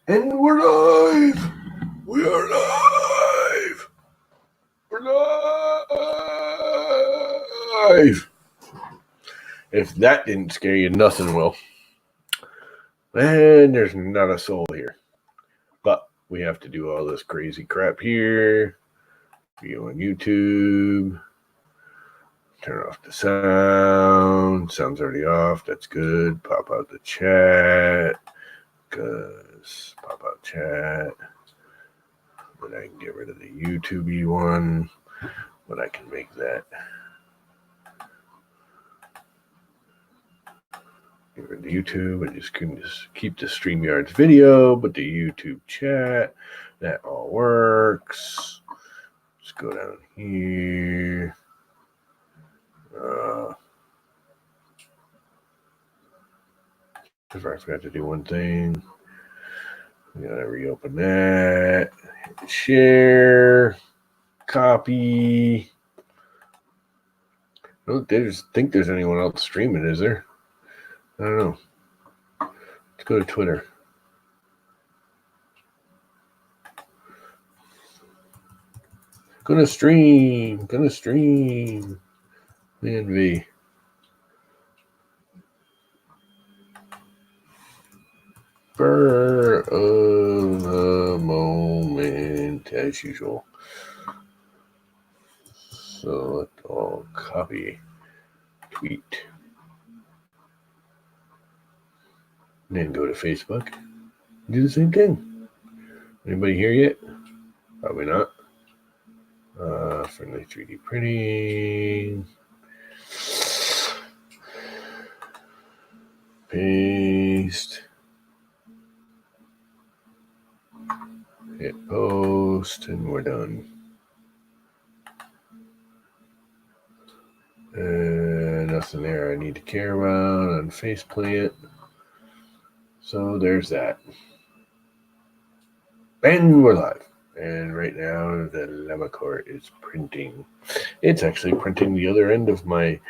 And we're live! We are live! We're live! If that didn't scare you, nothing will. And there's not a soul here. But we have to do all this crazy crap here. View on YouTube. Turn off the sound. Sound's already off. That's good. Pop out the chat. Because pop out chat. Then I can get rid of the YouTube-y one. But I can make that. Get rid of YouTube and just keep the StreamYard's video, but the YouTube chat, that all works. Let's go down here. I forgot to do one thing. We gotta reopen that. Share. Copy. I don't think there's anyone else streaming, is there? I don't know. Let's go to Twitter. Gonna stream. Man V. Spur of the moment, as usual. So I'll copy, tweet, and then go to Facebook. Do the same thing. Anybody here yet? Probably not. Friendly 3D printing. Paste. Hit post, and we're done. Nothing there I need to care about on faceplant. So there's that. And we're live. And right now the Lamacore is printing. It's actually printing the other end of my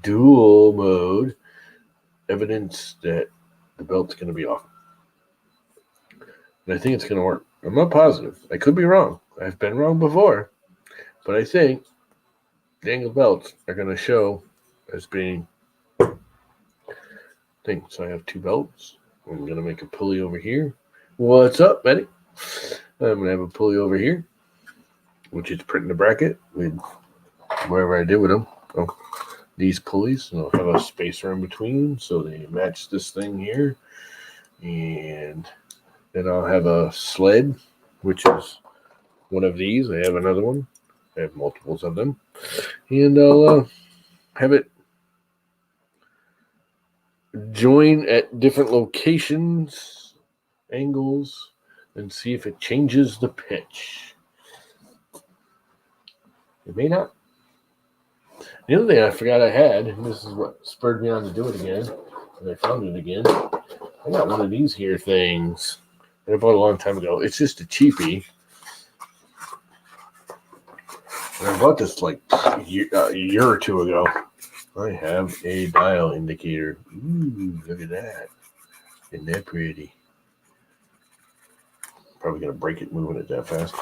dual mode. Evidence that the belt's going to be off. And I think it's going to work. I'm not positive. I could be wrong. I've been wrong before. But I think the angle belts are going to show as being thing. So I have two belts. I'm going to make a pulley over here. What's up, Betty? I'm going to have a pulley over here, which is printing the bracket with wherever I did with them. Oh, these pulleys. And I'll have a spacer in between so they match this thing here. And then I'll have a sled, which is one of these. I have another one. I have multiples of them. And I'll have it join at different locations, angles, and see if it changes the pitch. It may not. The other thing I forgot I had, and this is what spurred me on to do it again, and I found it again. I got one of these here things that I bought a long time ago. It's just a cheapie. And I bought this like a year or two ago. I have a dial indicator. Ooh, look at that. Isn't that pretty? Probably going to break it moving it that fast.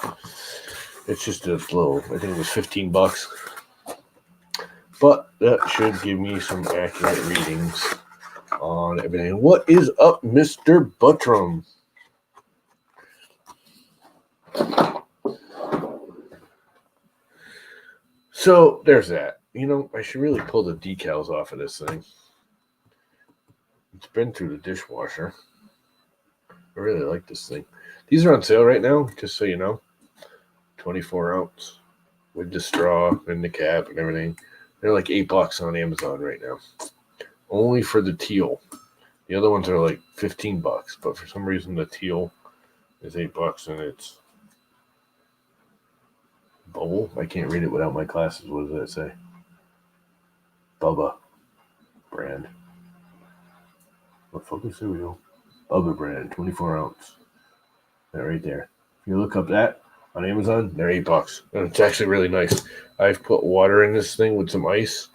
It's just a little, I think it was $15. But that should give me some accurate readings on everything. What is up, Mr. Buttram? So there's that. You know, I should really pull the decals off of this thing. It's been through the dishwasher. I really like this thing. These are on sale right now, just so you know. 24 ounce with the straw and the cap and everything. They're like $8 on Amazon right now. Only for the teal. The other ones are like $15, but for some reason the teal is $8 and it's Bubble. I can't read it without my glasses. What does that say? Bubba brand. What focus? There we go. Bubba brand, 24 ounce. That right there. If you look up that on Amazon, they're $8. And it's actually really nice. I've put water in this thing with some ice.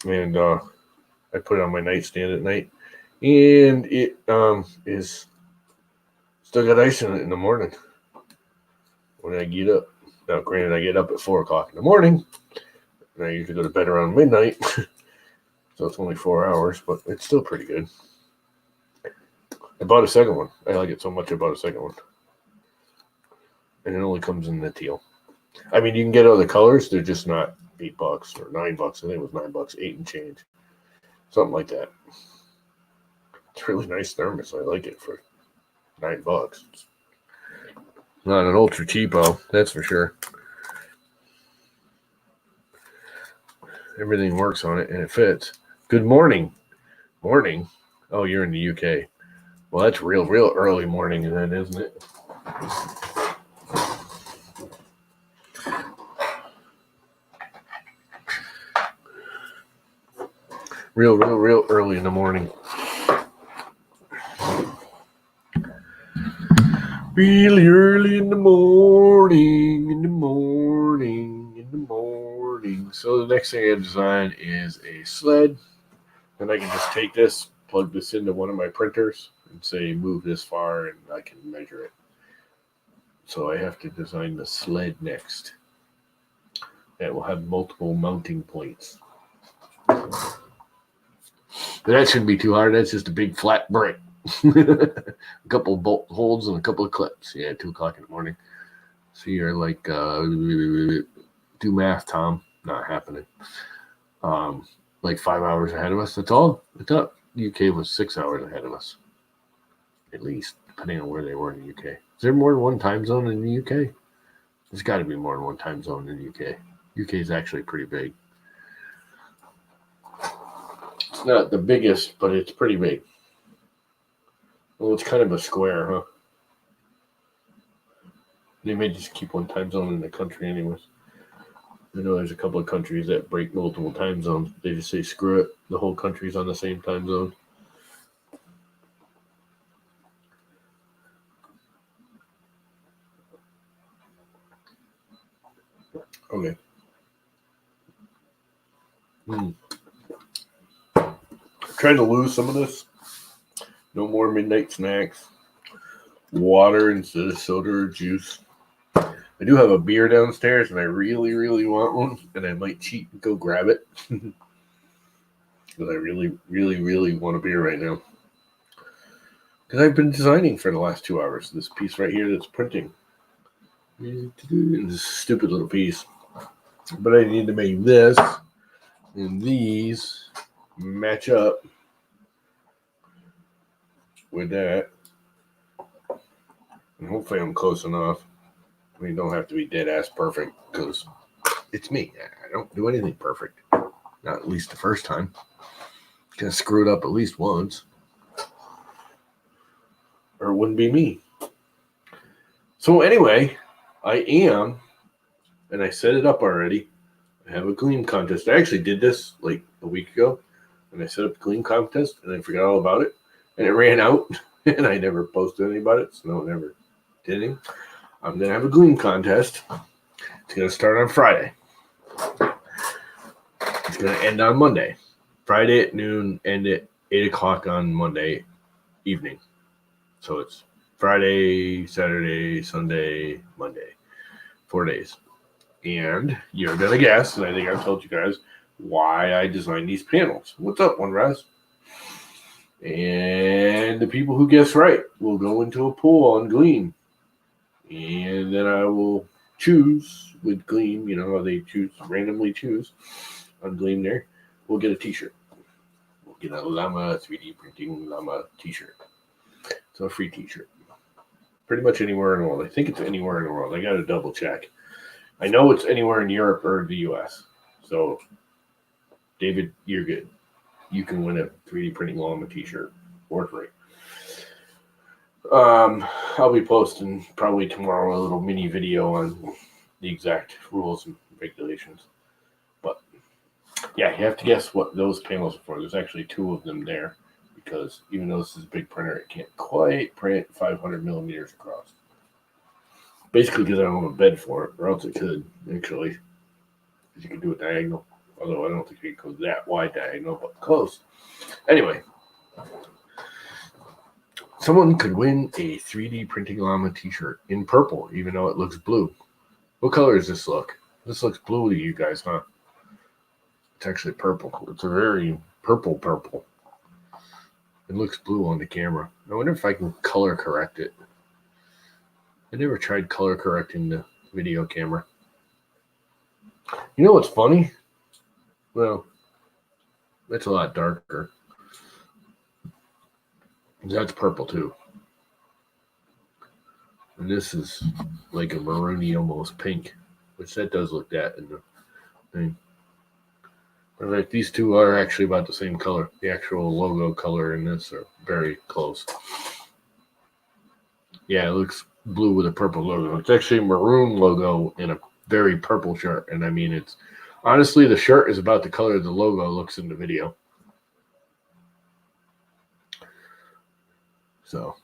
And I put it on my nightstand at night. And it is Still got ice in it in the morning when I get up. Now, granted, I get up at 4 o'clock in the morning, and I usually go to bed around midnight, so it's only 4 hours, but it's still pretty good. I bought a second one. I like it so much I bought a second one. And it only comes in the teal. I mean, you can get other colors. They're just not $8 or $9. I think it was $9, 8 and change. Something like that. It's a really nice thermos. I like it for $9. It's not an ultra cheapo, that's for sure. Everything works on it and it fits. Good morning. Morning? Oh, you're in the UK. Well, that's real early morning then, isn't it? Real early in the morning. Really early in the morning. So the next thing I design is a sled. And I can just take this, plug this into one of my printers, and say move this far, and I can measure it. So I have to design the sled next. That will have multiple mounting points. But that shouldn't be too hard. That's just a big flat brick. A couple of bolt holes and a couple of clips. Yeah, 2 o'clock in the morning. So you're like, do math, Tom. Not happening. Like 5 hours ahead of us. That's all. I thought the UK was 6 hours ahead of us. At least, depending on where they were in the UK. Is there more than one time zone in the UK? There's got to be more than one time zone in the UK. UK is actually pretty big. It's not the biggest, but it's pretty big. Well, it's kind of a square, huh? They may just keep one time zone in the country anyways. I know there's a couple of countries that break multiple time zones. They just say, screw it. The whole country's on the same time zone. Okay. Trying to lose some of this. No more midnight snacks. Water instead of soda or juice. I do have a beer downstairs, and I really want one, and I might cheat and go grab it. Because I really want a beer right now. Because I've been designing for the last 2 hours. This piece right here that's printing. This stupid little piece. But I need to make this and these match up with that. And hopefully I'm close enough. I mean, don't have to be dead ass perfect because it's me. I don't do anything perfect. Not at least the first time. Gonna screw it up at least once. Or it wouldn't be me. So anyway, I am, and I set it up already. I have a gleam contest. I actually did this like a week ago. And I set up the gleam contest and I forgot all about it. And it ran out. And I never posted anything about it. So no one ever did anything. I'm going to have a gleam contest. It's going to start on Friday. It's going to end on Monday. Friday at noon, end at 8 o'clock on Monday evening. So it's Friday, Saturday, Sunday, Monday. 4 days. And you're going to guess, and I think I've told you guys, why I designed these panels. What's up, One Raz? And the people who guess right will go into a pool on Gleam. And then I will choose with Gleam, you know how they randomly choose on Gleam there. We'll get a t-shirt. We'll get a Llama 3D printing Llama t-shirt. It's a free t-shirt. Pretty much anywhere in the world. I think it's anywhere in the world. I got to double check. I know it's anywhere in Europe or the US. So, David, you're good. You can win a 3D printing Llama t-shirt for free. I'll be posting probably tomorrow a little mini video on the exact rules and regulations. But yeah, you have to guess what those panels are for. There's actually 2 of them there because even though this is a big printer, it can't quite print 500 millimeters across. Basically because I don't have a bed for it, or else it could, actually. Because you can do a diagonal. Although I don't think it goes that wide diagonal, but close. Anyway. Someone could win a 3D printing llama t-shirt in purple, even though it looks blue. What color does this look? This looks blue to you guys, huh? It's actually purple. It's a very purple. It looks blue on the camera. I wonder if I can color correct it. I never tried color correcting the video camera. You know what's funny? Well, it's a lot darker. That's purple too. And this is like a maroony, almost pink, which that does look that in the thing. In fact, these two are actually about the same color. The actual logo color and this are very close. Yeah, it looks blue with a purple logo. It's actually a maroon logo in a very purple shirt. And I mean, it's honestly, the shirt is about the color the logo looks in the video. So,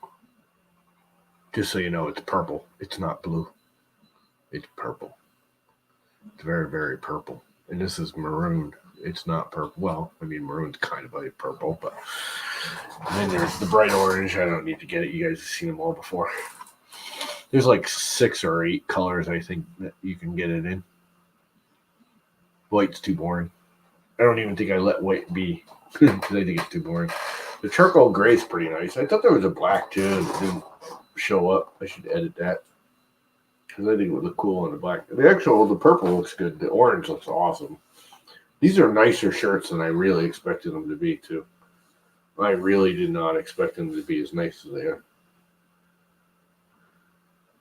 just so you know, it's purple. It's not blue. It's purple. It's very, very purple. And this is maroon. It's not purple. Well, I mean, maroon's kind of like purple, but and then there's the bright orange. I don't need to get it. You guys have seen them all before. There's like 6 or 8 colors, I think, that you can get it in. White's too boring. I don't even think I let white be because I think it's too boring. The charcoal gray is pretty nice. I thought there was a black too that didn't show up. I should edit that because I think it would look cool on the black. The purple looks good. The orange looks awesome. These are nicer shirts than I really expected them to be, too. I really did not expect them to be as nice as they are.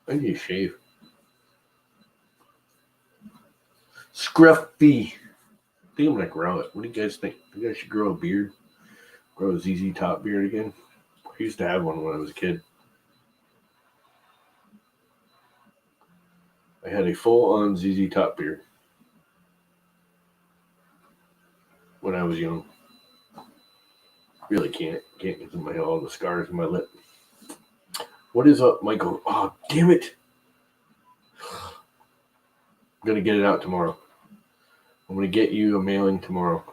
I need to shave. Scruffy. I think I'm going to grow it. What do you guys think? You guys should grow a beard? Grow a ZZ Top beard again? I used to have one when I was a kid. I had a full-on ZZ Top beard when I was young. Really can't get to all the scars in my lip. What is up, Michael? Oh, damn it. I'm going to get it out tomorrow. I'm going to get you a mailing tomorrow.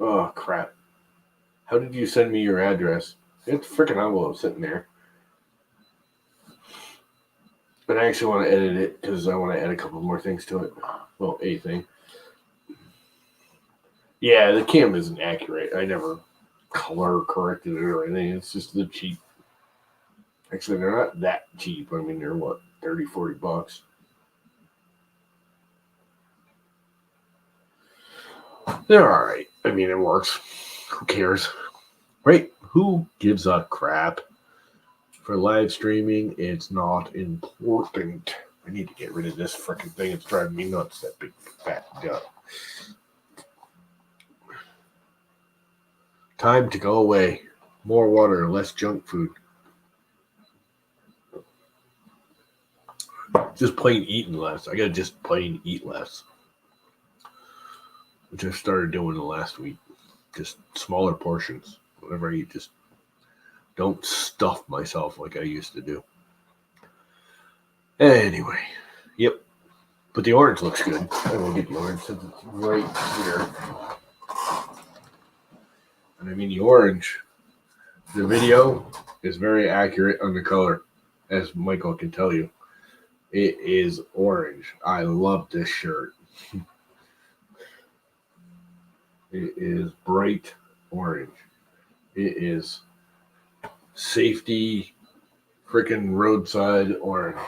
Oh, crap. How did you send me your address? It's a freaking envelope sitting there. But I actually want to edit it because I want to add a couple more things to it. Well, a thing. Yeah, the cam isn't accurate. I never color corrected it or anything. It's just the cheap. Actually, they're not that cheap. I mean, they're what, $30, $40? They're all right. I mean, it works. Who cares? Right? Who gives a crap? For live streaming, it's not important. I need to get rid of this freaking thing. It's driving me nuts, that big fat gut. Time to go away. More water, less junk food. Just plain eating less. I gotta just plain eat less. Which I started doing the last week. Just smaller portions. Whatever I eat, just don't stuff myself like I used to do. Anyway, yep. But the orange looks good. I will get the orange since it's right here. And I mean, the orange, the video is very accurate on the color, as Michael can tell you. It is orange. I love this shirt. It is bright orange. It is safety freaking roadside orange.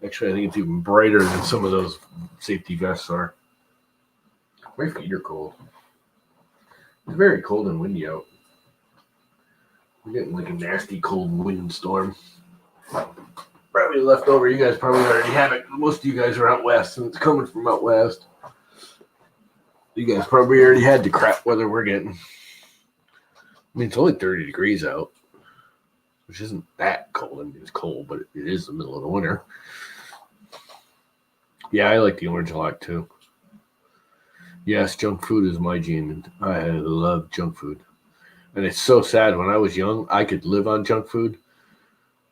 Actually, I think it's even brighter than some of those safety vests are. My feet are cold. It's very cold and windy out. We're getting like a nasty cold windstorm. Probably left over. You guys probably already have it. Most of you guys are out west, and it's coming from out west. You guys probably already had the crap weather we're getting. I mean, it's only 30 degrees out, which isn't that cold. I mean, it's cold, but it is the middle of the winter. Yeah, I like the orange a lot, too. Yes, junk food is my gene. I love junk food. And it's so sad. When I was young, I could live on junk food,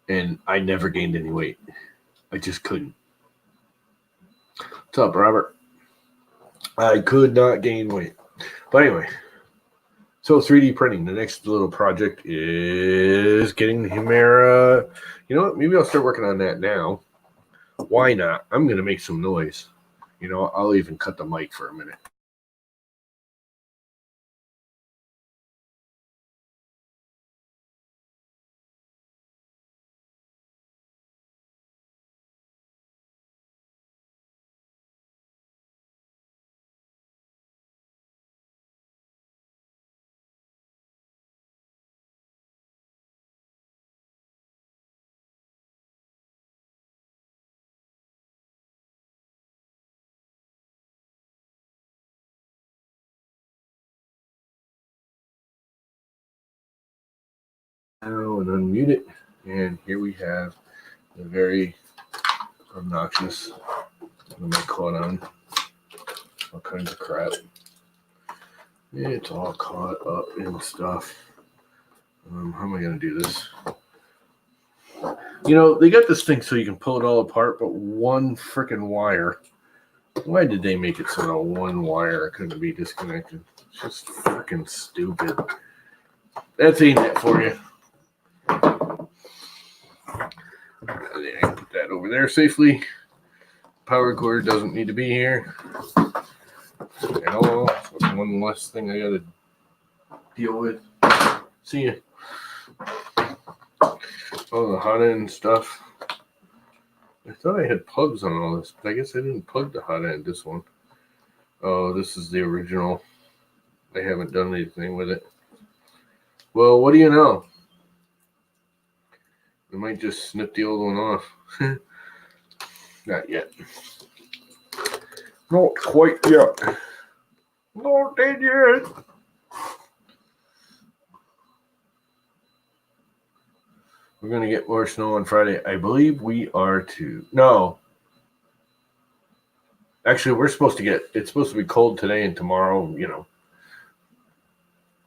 and I never gained any weight. I just couldn't. What's up, Robert? I could not gain weight. But anyway, So 3D printing, the next little project is getting the Humera. You know what? Maybe I'll start working on that now. Why not? I'm going to make some noise. You know, I'll even cut the mic for a minute. Now and unmute it. And here we have the very obnoxious, what am I caught on? All kinds of crap. It's all caught up in stuff. How am I going to do this? You know, they got this thing so you can pull it all apart, but one freaking wire. Why did they make it so that one wire couldn't be disconnected? It's just freaking stupid. That's ANET for you. I can put that over there safely. Power cord doesn't need to be here at all. That's one less thing I got to deal with. See ya. Oh, the hot end stuff. I thought I had plugs on all this, but I guess I didn't plug the hot end this one. Oh, this is the original. I haven't done anything with it. Well, what do you know? I might just snip the old one off. Not yet. Not quite yet. Not dead yet. We're going to get more snow on Friday. I believe we are too. No. Actually, we're supposed to get, it's supposed to be cold today and tomorrow, you know.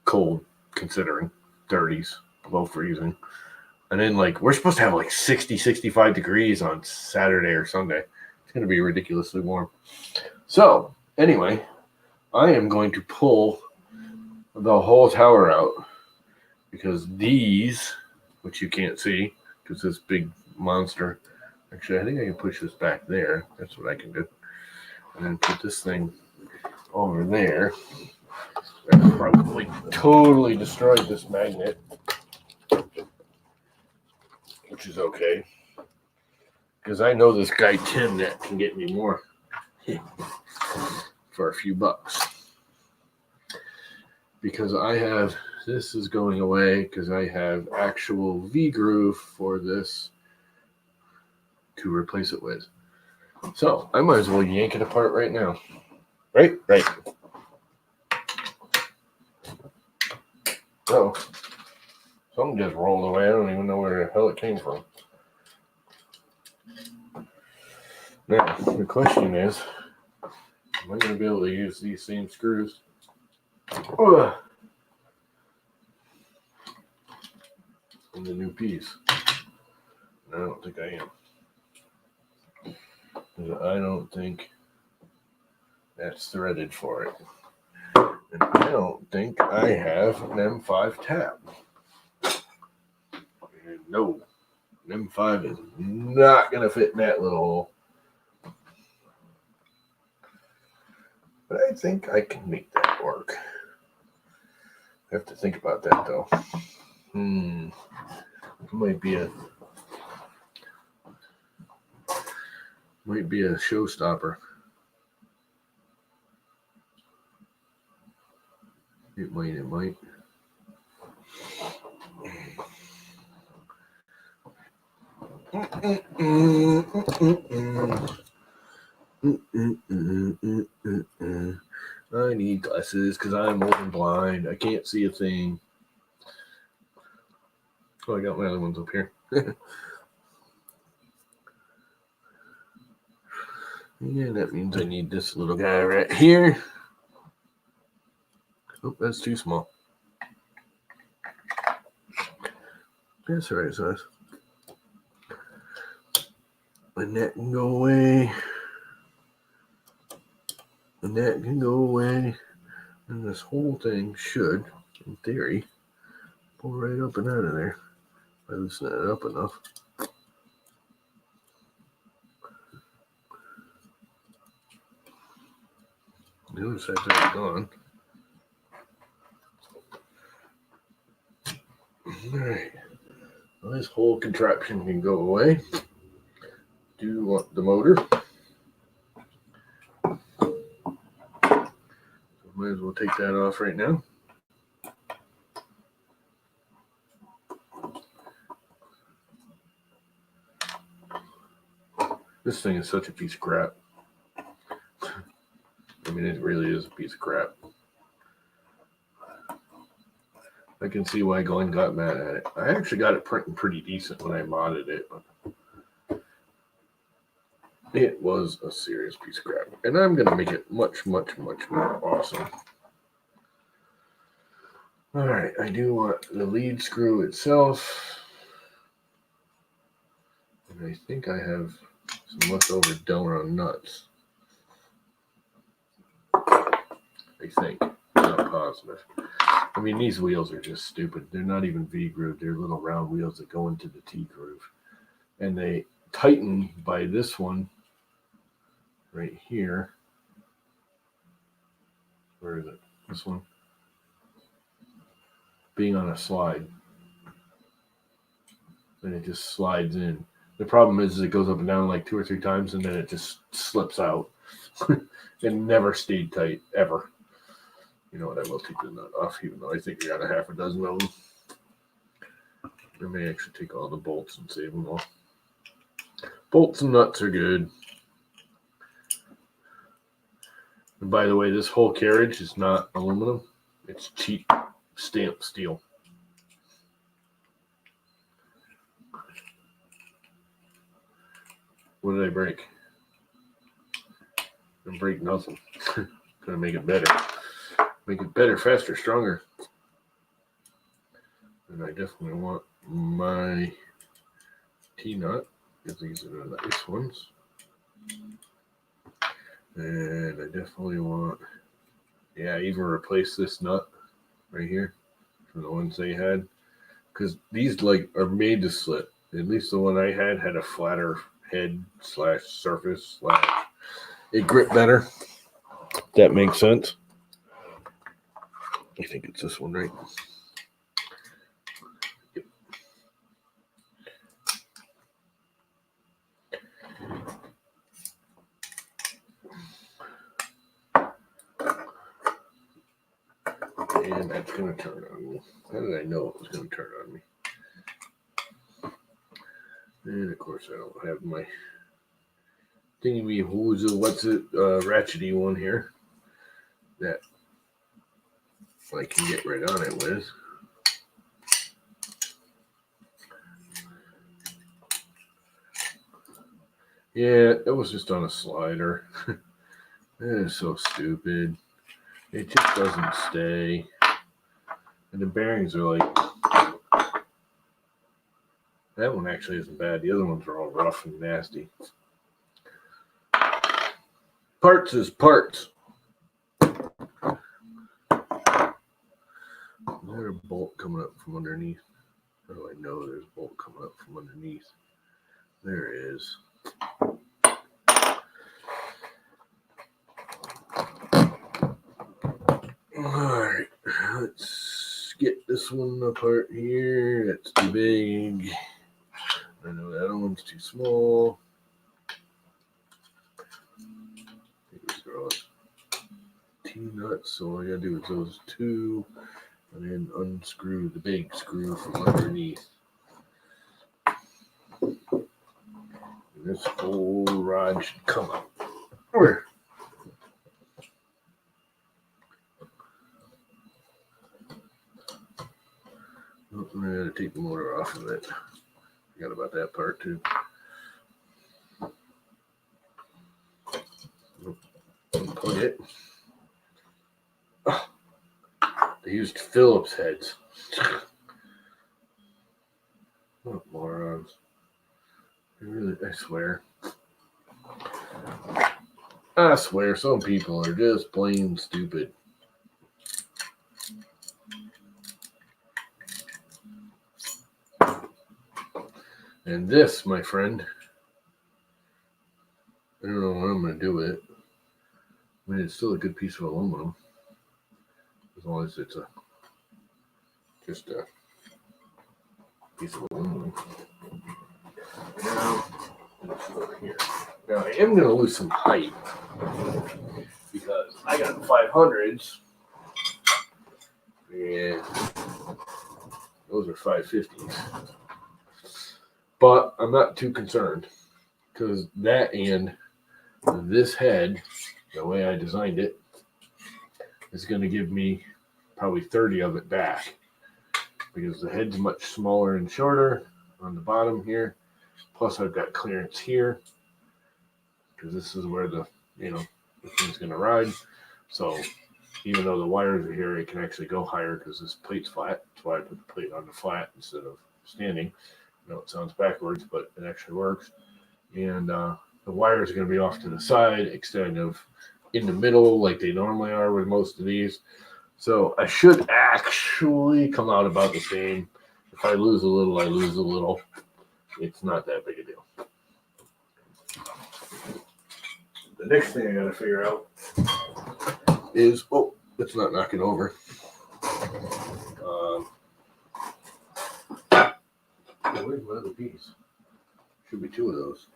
Cold, considering 30s, below freezing. And then, like, we're supposed to have like 60, 65 degrees on Saturday or Sunday. It's going to be ridiculously warm. So, anyway, I am going to pull the whole tower out because these, which you can't see because this big monster, actually, I think I can push this back there. That's what I can do. And then put this thing over there. I probably totally destroyed this magnet, which is okay. Because I know this guy Tim that can get me more for a few bucks. Because I have, this is going away because I have actual V-groove for this to replace it with. So I might as well yank it apart right now. Right? Right. Oh, something just rolled away. I don't even know where the hell it came from. Now, the question is, am I going to be able to use these same screws? In the new piece? I don't think I am. I don't think that's threaded for it. And I don't think I have an M5 tab. And no, an M5 is not going to fit in that little hole. But I think I can make that work. I have to think about that though. It might be a showstopper. It might. I need glasses because I'm old and blind. I can't see a thing. Oh, I got my other ones up here. Yeah, that means I need this little guy right here. Oh, that's too small. That's the right size. And that can go away. And that can go away. And this whole thing should, In theory, pull right up and out of there. I loosen it up enough. The other side's already gone. Alright. Well, this whole contraption can go away. Do you want the motor? So might as well take that off right now. This thing is such a piece of crap. I mean, it really is a piece of crap. I can see why Glenn got mad at it. I actually got it printing pretty decent when I modded it. But it was a serious piece of crap. And I'm going to make it much, much, much more awesome. All right, I do want the lead screw itself. And I think I have some leftover donor nuts. I think. I'm not positive. I mean, these wheels are just stupid. They're not even V-groove. They're little round wheels that go into the T-groove. And they tighten by this one right here. Where is it? This one. Being on a slide. And it just slides in. The problem is it goes up and down like 2 or 3 times and then it just slips out. And never stayed tight, ever. You know what, I will take the nut off, even though I think I got a half a dozen of them. I may actually take all the bolts and save them all. Bolts and nuts are good. And by the way, this whole carriage is not aluminum. It's cheap stamped steel. What did I break? I didn't break nothing. Gonna make it better. Make it better, faster, stronger. And I definitely want my T-nut, because these are the nice ones. And I definitely want, I even replace this nut right here from the ones they had. Because these are made to slip. At least the one I had a flatter head / surface / it grip better. That makes sense. I think it's this one, right? Yep. And that's going to turn on me. How did I know it was going to turn on me? And of course, I don't have my thingy ratchety one here that I can get right on it with. Yeah, it was just on a slider. That is so stupid. It just doesn't stay. And the bearings are that one actually isn't bad. The other ones are all rough and nasty. Parts is parts. There's a bolt coming up from underneath. How do I know there's a bolt coming up from underneath? There is. Alright, let's get this one apart here. That's too big. I know that other one's too small. These are all T-nuts, so all I gotta do is those two. And then unscrew the big screw from underneath. And this whole rod should come out. Where? Oh, I gotta take the motor off of it. Forgot about that part too. Unplug it. Oh. They used Phillips heads. What morons. I swear. I swear, some people are just plain stupid. And this, my friend, I don't know what I'm going to do with it. I mean, it's still a good piece of aluminum, as long as it's just a piece of aluminum. Now, here. Now I am going to lose some height because I got 500s and those are 550s. But I'm not too concerned because that and this head, the way I designed it, is going to give me probably 30 of it back because the head's much smaller and shorter on the bottom here. Plus I've got clearance here because this is where the thing's going to ride. So even though the wires are here, it can actually go higher because this plate's flat. That's why I put the plate on the flat instead of standing. I know it sounds backwards, but it actually works. And the wires are going to be off to the side instead of in the middle like they normally are with most of these. So I should actually come out about the same. If I lose a little, I lose a little. It's not that big a deal. The next thing I got to figure out is, it's not knocking over. Where's my other piece? Should be two of those.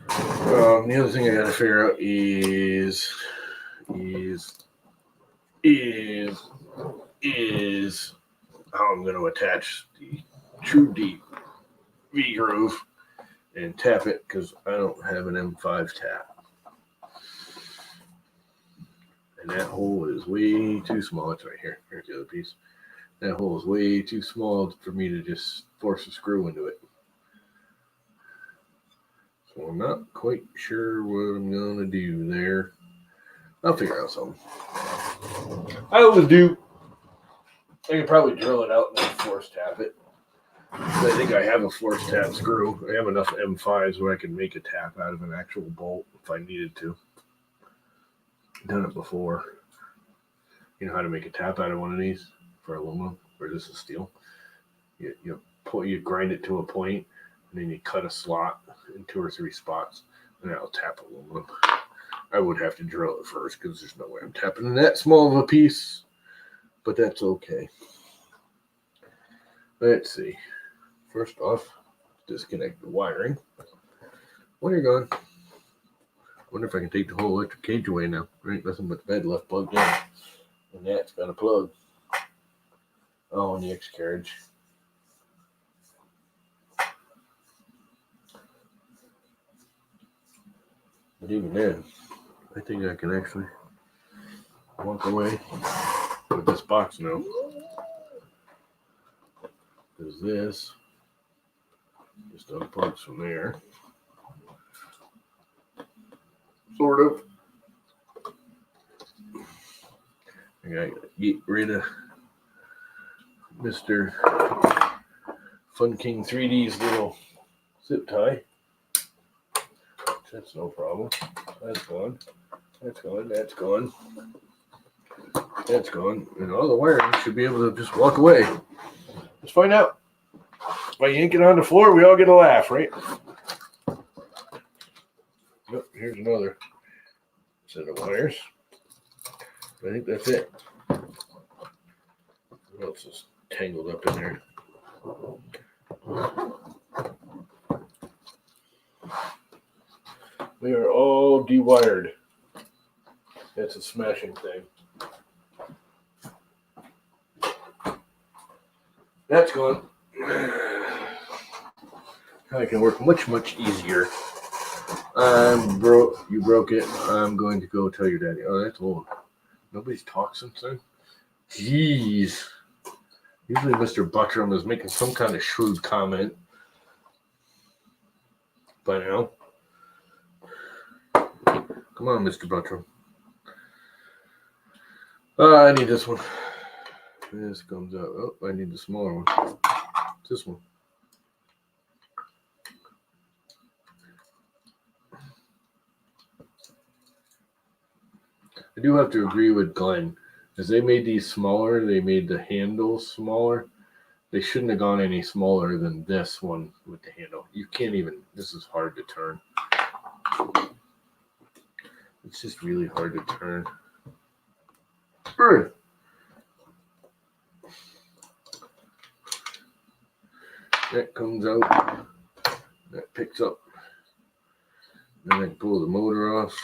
The other thing I got to figure out is how I'm going to attach the True Deep V groove and tap it because I don't have an M5 tap. And that hole is way too small. It's right here. Here's the other piece. That hole is way too small for me to just force a screw into it. So I'm not quite sure what I'm going to do there. I'll figure out something. I always do. I can probably drill it out and then force tap it. I think I have a force tap screw. I have enough M5s where I can make a tap out of an actual bolt if I needed to. I've done it before. You know how to make a tap out of one of these for aluminum, or this is steel. You grind it to a point, and then you cut a slot in 2 or 3 spots, and that'll tap aluminum. I would have to drill it first because there's no way I'm tapping in that small of a piece, but that's okay. Let's see. First off, disconnect the wiring. When you're gone, wonder if I can take the whole electric cage away now. There ain't nothing but the bed left plugged in, and that's got a plug. Oh, and the X carriage. But even then, I think I can actually walk away with this box now. Because this just unplugs from there. Sort of. I gotta get rid of Mr. Fun King 3D's little zip tie. That's no problem. That's gone. That's gone. That's gone. That's gone. And all the wiring should be able to just walk away. Let's find out. By yanking on the floor, we all get a laugh, right? Nope, here's another set of wires. I think that's it. What else is tangled up in there? We are all dewired. That's a smashing thing. That's gone. I can work much easier. You broke it. I'm going to go tell your daddy. Oh, that's old. Nobody's talked since then? Jeez. Usually Mr. Buttram is making some kind of shrewd comment by now. Come on, Mr. Buttram. I need this one. This comes out. Oh, I need the smaller one. It's this one. I do have to agree with Glenn. As they made these smaller, they made the handles smaller. They shouldn't have gone any smaller than this one with the handle. You can't even, this is hard to turn. It's just really hard to turn. That comes out. That picks up. Then I can pull the motor off.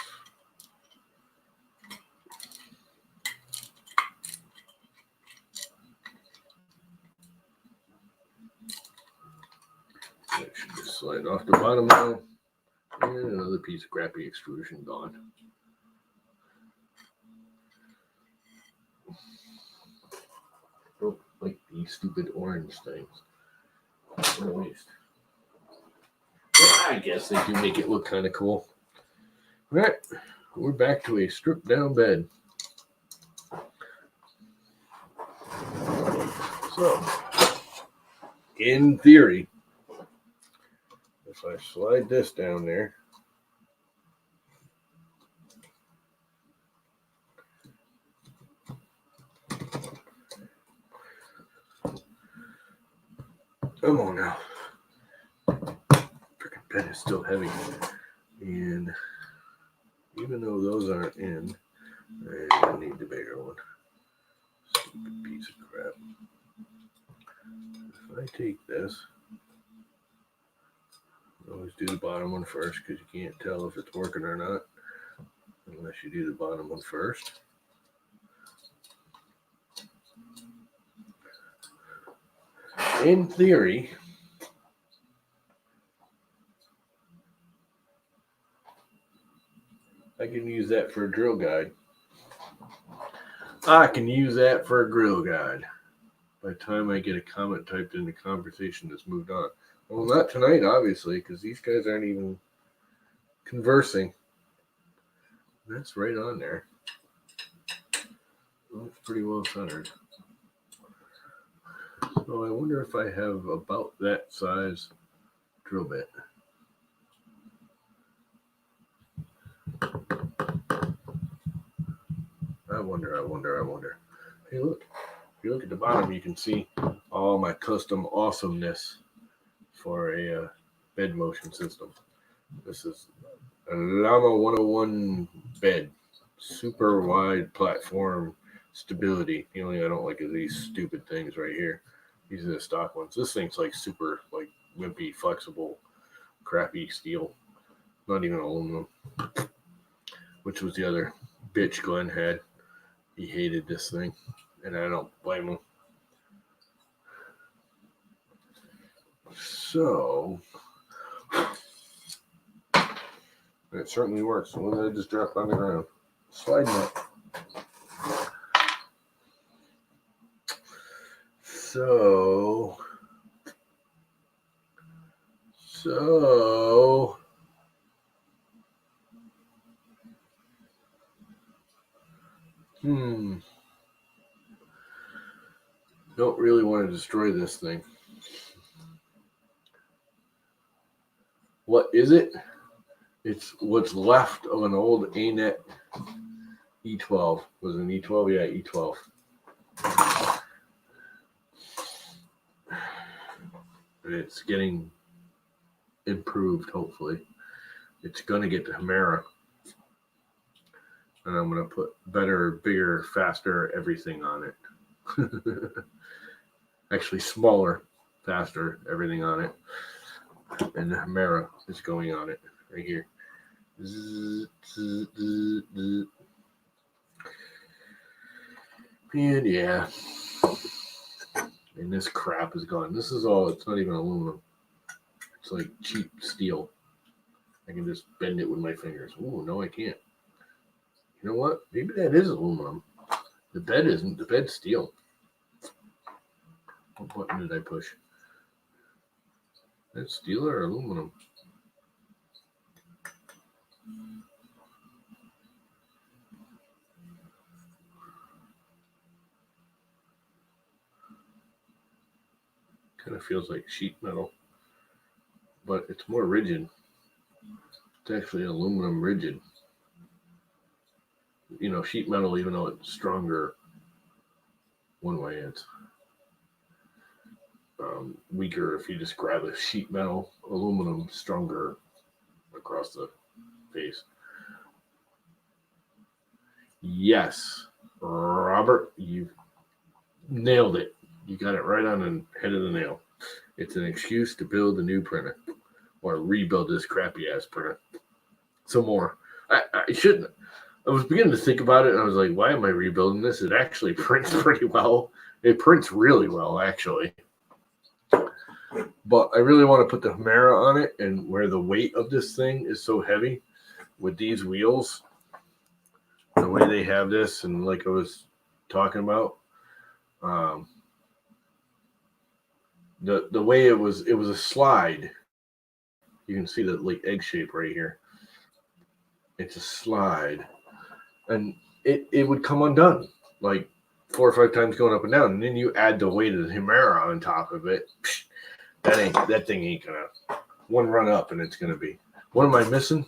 That should just slide off the bottom now. And another piece of crappy extrusion gone. Don't like these stupid orange things. At least. I guess they do make it look kind of cool. All right, we're back to a stripped down bed. So, in theory, if I slide this down there, come on now. Freaking bed is still heavy. And even though those aren't in, I need the bigger one. Stupid piece of crap. If I take this, always do the bottom one first because you can't tell if it's working or not unless you do the bottom one first. In theory, I can use that for a drill guide. I can use that for a grill guide. By the time I get a comment typed in, the conversation has moved on. Well, not tonight, obviously, because these guys aren't even conversing. That's right on there. Well, it's pretty well centered. So I wonder if I have about that size drill bit. I wonder. Hey, look. If you look at the bottom, you can see all my custom awesomeness for a bed motion system. This is a Llama 101 bed. Super wide platform stability. The only thing I don't like is these stupid things right here. These are the stock ones. This thing's like super like wimpy, flexible, crappy steel. Not even aluminum. Which was the other bitch Glenn had. He hated this thing. And I don't blame him. So it certainly works. The one that I just dropped on the ground. Sliding up. So don't really want to destroy this thing. What is it? It's what's left of an old ANET E12. Was it an E12? Yeah, E12. And it's getting improved, hopefully. It's going to get to Hemera. And I'm going to put better, bigger, faster everything on it. Actually, smaller, faster everything on it. And the Hemera is going on it right here. And yeah. And this crap is gone. This is all, it's not even aluminum. It's like cheap steel. I can just bend it with my fingers. Oh, no, I can't. You know what? Maybe that is aluminum. The bed isn't. The bed's steel. What button did I push? That's steel or aluminum? Kind of feels like sheet metal, but it's more rigid. It's actually aluminum rigid. You know, sheet metal, even though it's stronger one way, it's weaker if you just grab a sheet metal. Aluminum stronger across the face. Yes, Robert, you nailed it. You got it right on the head of the nail. It's an excuse to build a new printer or rebuild this crappy ass printer. Some more. I shouldn't. I was beginning to think about it, and I was like, why am I rebuilding this? It actually prints pretty well. It prints really well, actually. But I really want to put the Humera on it, and where the weight of this thing is so heavy with these wheels, the way they have this, and like I was talking about, the way it was a slide. You can see the like egg shape right here. It's a slide, and it would come undone like 4 or 5 times going up and down, and then you add the weight of the Humera on top of it. That thing ain't gonna one run up, and it's gonna be. What am I missing?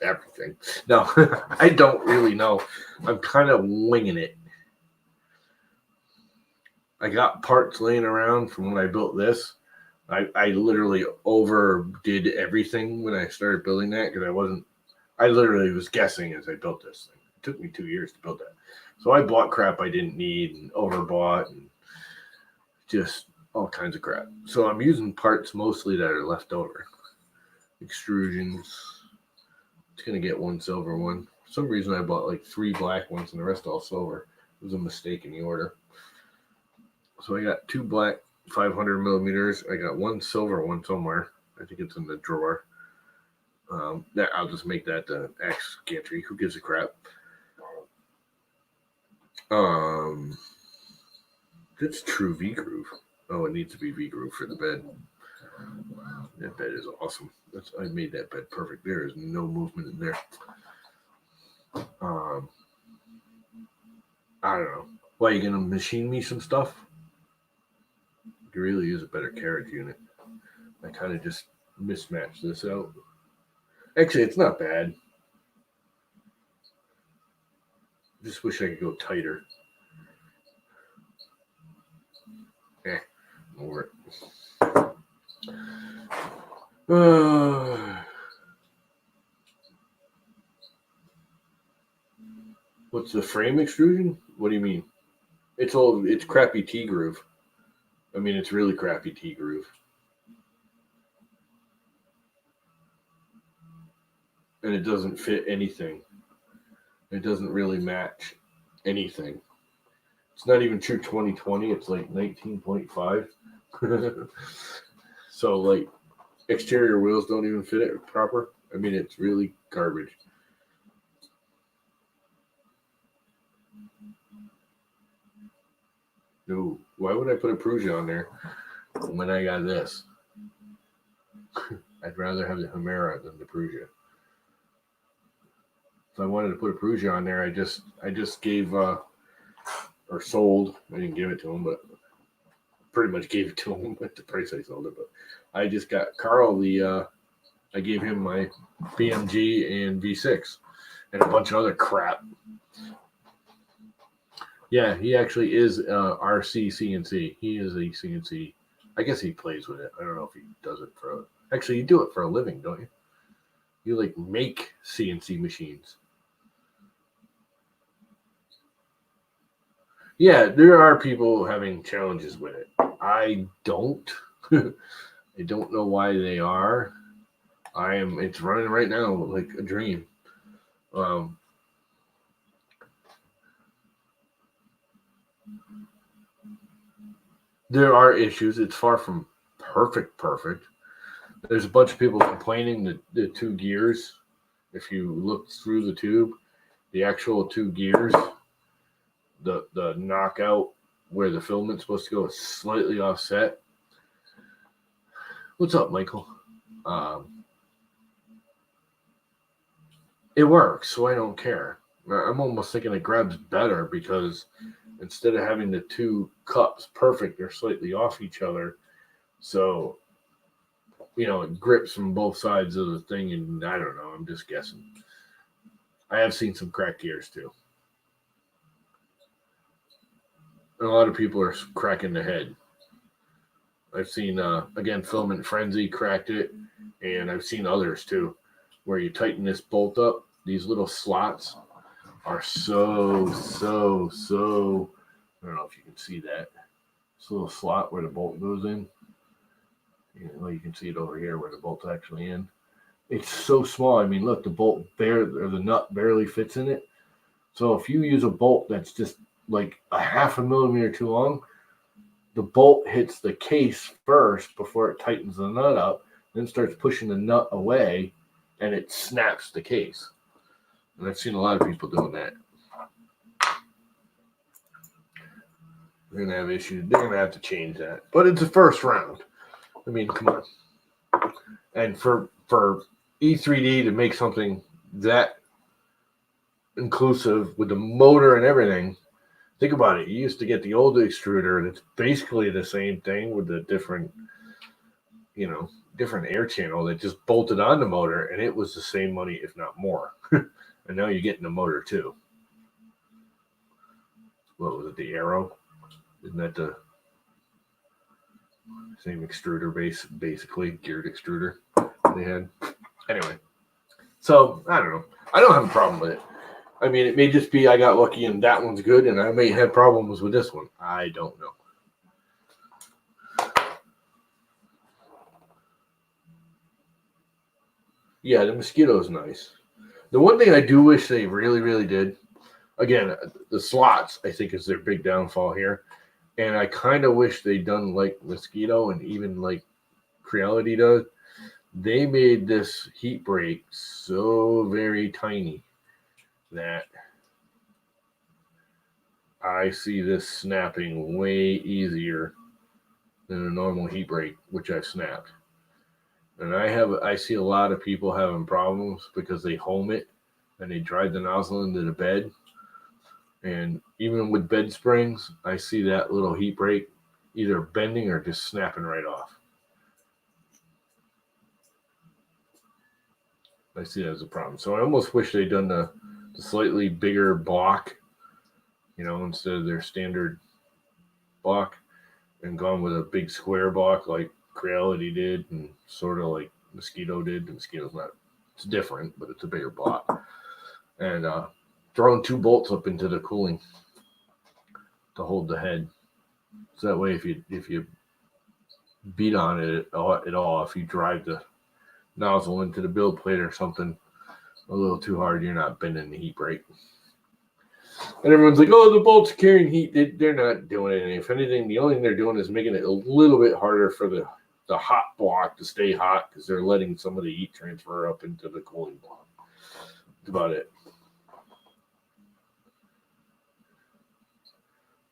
Everything. No, I don't really know. I'm kind of winging it. I got parts laying around from when I built this. I literally overdid everything when I started building that because I literally was guessing as I built this thing. It took me 2 years to build that. So I bought crap I didn't need and overbought and just all kinds of crap. So I'm using parts mostly that are left over. Extrusions. It's going to get one silver one. For some reason I bought like 3 black ones and the rest all silver. It was a mistake in the order. So I got 2 black 500 millimeters. I got 1 silver one somewhere. I think it's in the drawer. I'll just make that the X gantry. Who gives a crap? That's true V groove. Oh, it needs to be V groove for the bed. That bed is awesome. I made that bed perfect. There is no movement in there. I don't know. Why, you gonna machine me some stuff? You could really use a better carriage unit. I kind of just mismatched this out. Actually, it's not bad. Just wish I could go tighter. Over it. What's the frame extrusion? What do you mean? It's crappy T groove. I mean, it's really crappy T groove. And it doesn't fit anything. It doesn't really match anything. It's not even true 2020. It's like 19.5. So, like, exterior wheels don't even fit it proper. I mean, it's really garbage. No, why would I put a Prusa on there when I got this? I'd rather have the Humera than the Prusa. If I wanted to put a Prusa on there, I just gave or sold. I didn't give it to him, but pretty much gave it to him at the price I sold it. But I just got Carl I gave him my BMG and V6 and a bunch of other crap. Yeah, he actually is RC CNC. He is a CNC. I guess he plays with it. I don't know if he does it for. Actually, you do it for a living, don't you? You like make CNC machines. Yeah, there are people having challenges with it. I don't. I don't know why they are. It's running right now like a dream. There are issues. It's far from perfect. There's a bunch of people complaining that the 2 gears, if you look through the tube, the actual 2 gears, the knockout where the filament's supposed to go is slightly offset. What's up, Michael? It works, so I don't care. I'm almost thinking it grabs better because instead of having the 2 cups perfect, they're slightly off each other. So, it grips from both sides of the thing, and I don't know. I'm just guessing. I have seen some cracked gears, too. And a lot of people are cracking the head. I've seen, again, Filament Frenzy cracked it, and I've seen others too, where you tighten this bolt up. These little slots are so. I don't know if you can see that. This little slot where the bolt goes in. Well, you can see it over here where the bolt's actually in. It's so small. I mean, look, the nut barely fits in it. So if you use a bolt that's just like a half a millimeter too long, the bolt hits the case first before it tightens the nut up, then starts pushing the nut away, and it snaps the case. And I've seen a lot of people doing that. They're going to have issues. They're going to have to change that. But it's the first round. I mean, come on. And for E3D to make something that inclusive with the motor and everything, think about it. You used to get the old extruder, and it's basically the same thing with the different air channel that just bolted on the motor, and it was the same money, if not more. And now you're getting the motor too. What was it, the Arrow? Isn't that the same extruder basically, geared extruder they had? Anyway, so I don't know. I don't have a problem with it. I mean, it may just be I got lucky and that one's good, and I may have problems with this one. I don't know. Yeah, the Mosquito's nice. The one thing I do wish they really, really did, again, the slots, I think, is their big downfall here. And I kind of wish they'd done like Mosquito and even like Creality does. They made this heat break so very tiny that I see this snapping way easier than a normal heat break, which I've snapped. And I see a lot of people having problems because they home it and they drive the nozzle into the bed. And even with bed springs, I see that little heat break either bending or just snapping right off. I see that as a problem. So I almost wish they'd done the slightly bigger block, instead of their standard block, and gone with a big square block like Creality did and sort of like Mosquito did. The Mosquito's it's different, but it's a bigger block. And throwing 2 bolts up into the cooling to hold the head. So that way, if you beat on it at all, if you drive the nozzle into the build plate or something a little too hard, you're not bending the heat break. And everyone's like, oh, the bolts are carrying heat. They're not doing anything. If anything, the only thing they're doing is making it a little bit harder for the hot block to stay hot because they're letting some of the heat transfer up into the cooling block. That's about it.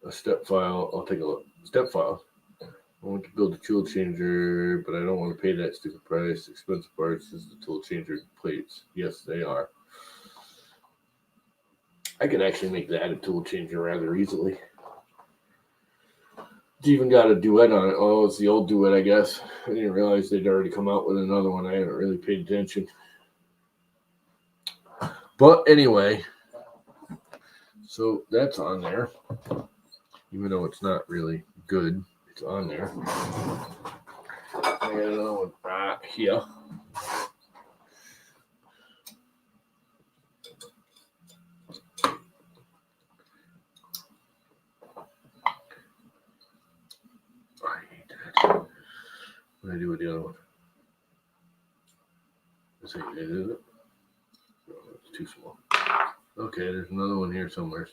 A step file. I'll take a look. Step file. I want to build a tool changer, but I don't want to pay that stupid price. Expensive parts is the tool changer plates. Yes, they are. I could actually make that a tool changer rather easily. It's even got a duet on it. Oh, it's the old duet, I guess. I didn't realize they'd already come out with another one. I haven't really paid attention. But anyway, so that's on there. Even though it's not really good, it's on there. I got another one right here. I hate that. What do I do with the other one? Is it? No, it's too small. Okay, there's another one here somewhere.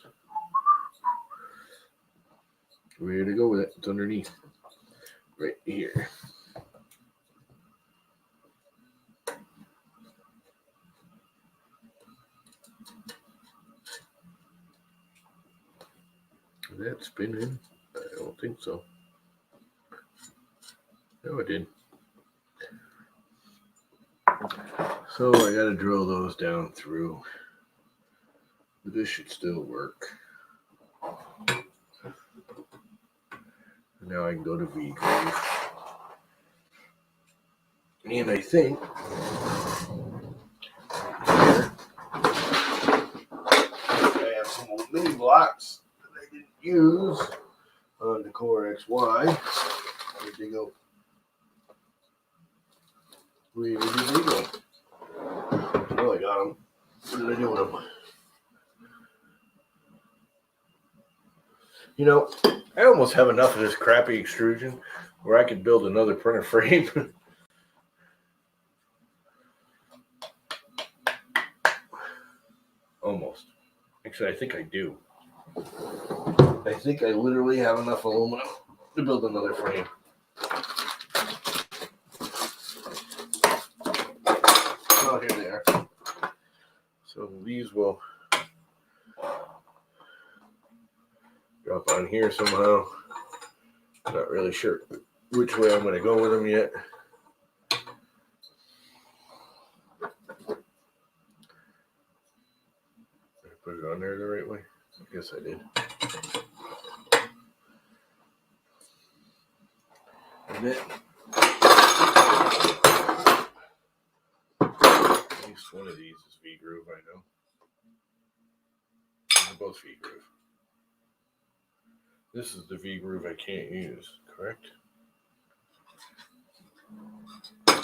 Ready to go with it. It's underneath. Right here. Is that spinning? I don't think so. No, it did. So I got to drill those down through. But this should still work. Now I can go to V drive. And I think here, I have some old mini blocks that I didn't use on the Core XY. Where'd they go? Where did they go? Oh, I got them. What did I do with them? You know, I almost have enough of this crappy extrusion where I could build another printer frame. Almost. Actually, I think I do. I think I literally have enough aluminum to build another frame. Oh, here they are. So these will drop on here somehow. Not really sure which way I'm going to go with them yet. Did I put it on there the right way? I guess I did. And then, at least one of these is V-groove, I know. They're both V-groove. This is the V-groove I can't use, correct? Or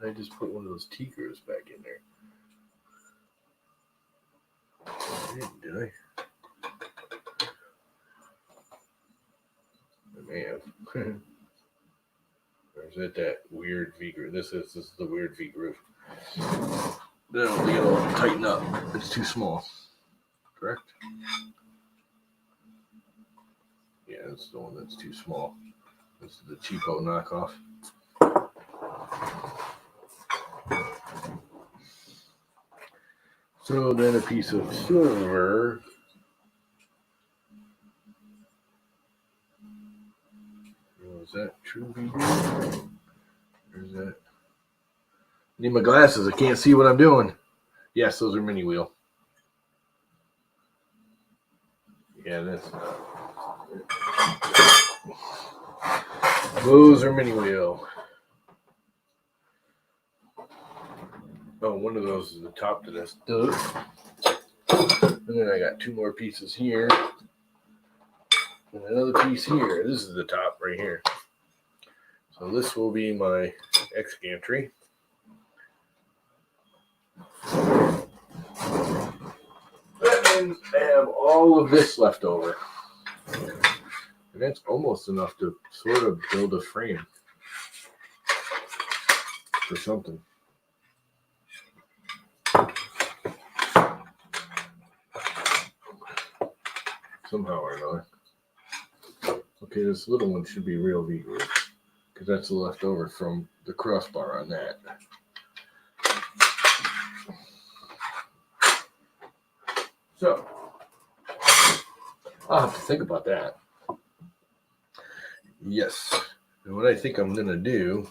did I just put one of those T-grooves back in there? I didn't, did I? I may have. Or is it that weird V-groove? This is the weird V-groove. Then it'll be able to tighten up. It's too small. Correct? Yeah, that's the one that's too small. This is the cheapo knockoff. So then a piece of silver. Is that true V-groove? Or is that? I need my glasses. I can't see what I'm doing. Yes, those are mini wheel. Yeah, that's not. Those are mini wheel. Oh, one of those is the top to this. And then I got two more pieces here. And another piece here. This is the top right here. So this will be my X gantry. And I have all of this left over. And that's almost enough to sort of build a frame for something. Somehow or another. Okay, this little one should be real V-groove because that's the leftover from the crossbar on that. So, I'll have to think about that. Yes. And what I think I'm going to do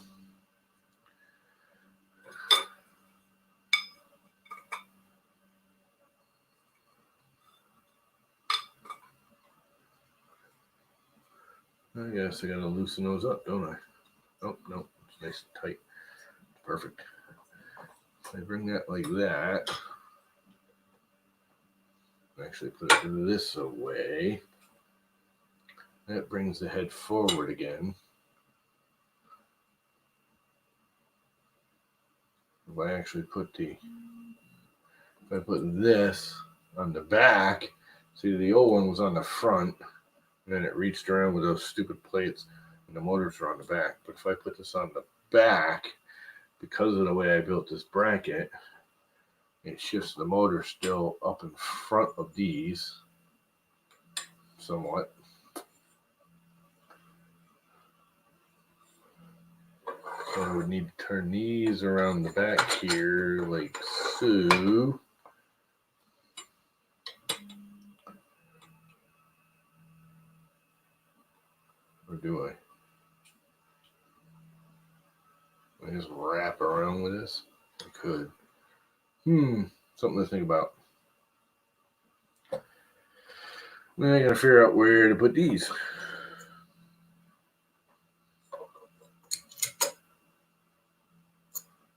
I guess I got to loosen those up, don't I? Oh, no. It's nice and tight. Perfect. I bring that like that. Actually put it this away. That brings the head forward again. If I actually put if I put this on the back, see the old one was on the front, and then it reached around with those stupid plates, and the motors are on the back. But if I put this on the back, because of the way I built this bracket, it shifts the motor still up in front of these somewhat. So I would need to turn these around the back here like so. Or do I just wrap around with this? I could. Something to think about. Then I gotta figure out where to put these.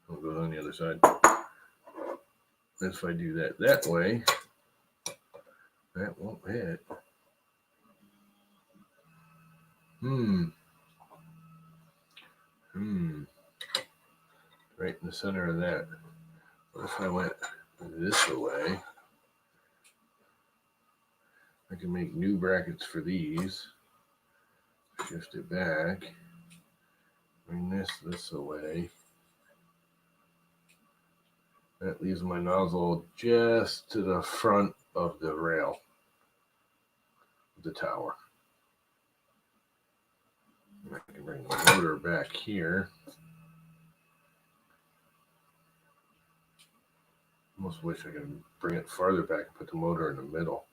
I'll go on the other side. That's if I do that way. That won't hit. Right in the center of that. What if I went this way? I can make new brackets for these. Shift it back. Bring this away. That leaves my nozzle just to the front of the rail of the tower. And I can bring the motor back here. Almost wish I could bring it farther back and put the motor in the middle.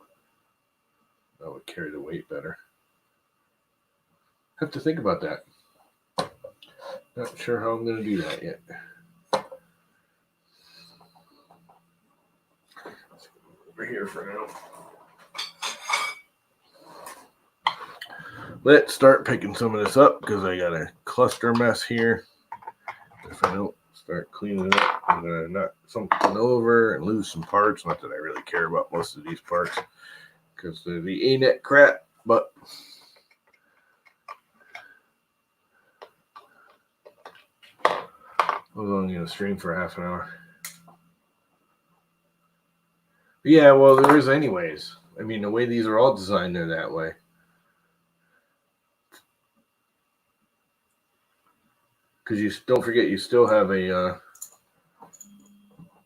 That would carry the weight better. Have to think about that. Not sure how I'm going to do that yet. Over here for now. Let's start picking some of this up because I got a cluster mess here. If I don't start cleaning it up, I'm going to knock something over and lose some parts. Not that I really care about most of these parts because they're the A-net crap, but I was only going to stream for half an hour. Yeah, well, there is anyways. I mean, the way these are all designed, they're that way. Because you don't forget, you still have a,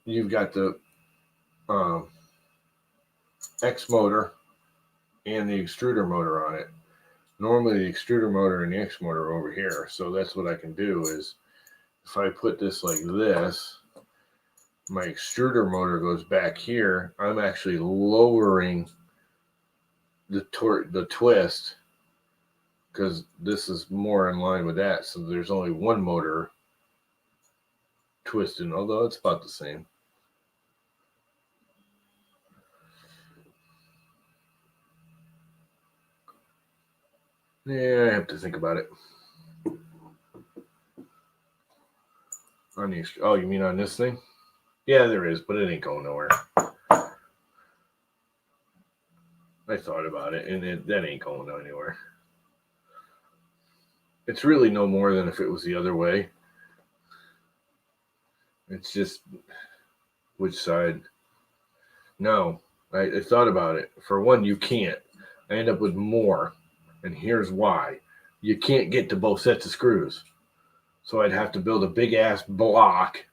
you've got the X motor and the extruder motor on it. Normally, the extruder motor and the X motor are over here. So that's what I can do is if I put this like this, my extruder motor goes back here. I'm actually lowering the twist because this is more in line with that. So there's only one motor twisting, although it's about the same. Yeah, I have to think about it. On the oh, you mean on this thing? Yeah, there is, but it ain't going nowhere. I thought about it, and that ain't going anywhere. It's really no more than if it was the other way. It's just which side. No, I thought about it. For one, you can't. I end up with more, and here's why. You can't get to both sets of screws. So I'd have to build a big-ass block,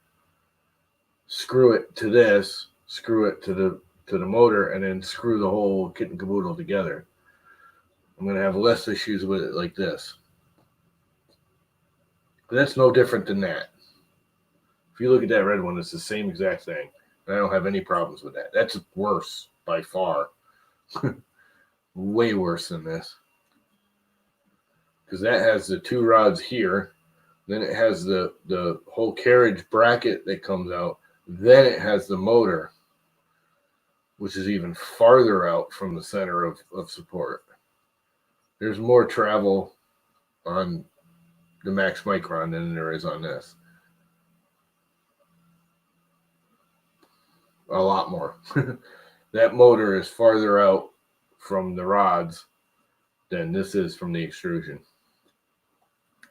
screw it to this, screw it to the motor, and then screw the whole kit and caboodle together. I'm going to have less issues with it like this. But that's no different than that. If you look at that red one, it's the same exact thing. And I don't have any problems with that. That's worse by far. Way worse than this. Because that has the two rods here. Then it has the whole carriage bracket that comes out. Then it has the motor, which is even farther out from the center of support. There's more travel on the Max Micron than there is on this. A lot more. That motor is farther out from the rods than this is from the extrusion.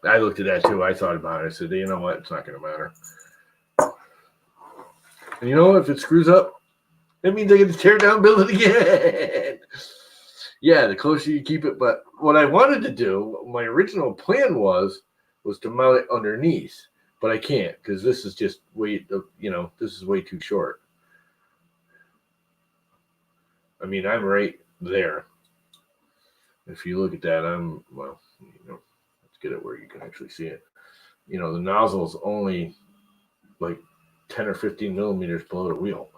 I looked at that too. I thought about it. I said, you know what? It's not going to matter. And you know, if it screws up, that means I get to tear it down, build it again. Yeah, the closer you keep it. But what I wanted to do, my original plan was to mount it underneath. But I can't because this is just way, this is way too short. I mean, I'm right there. If you look at that, let's get it where you can actually see it. The nozzle's only like 10 or 15 millimeters below the wheel.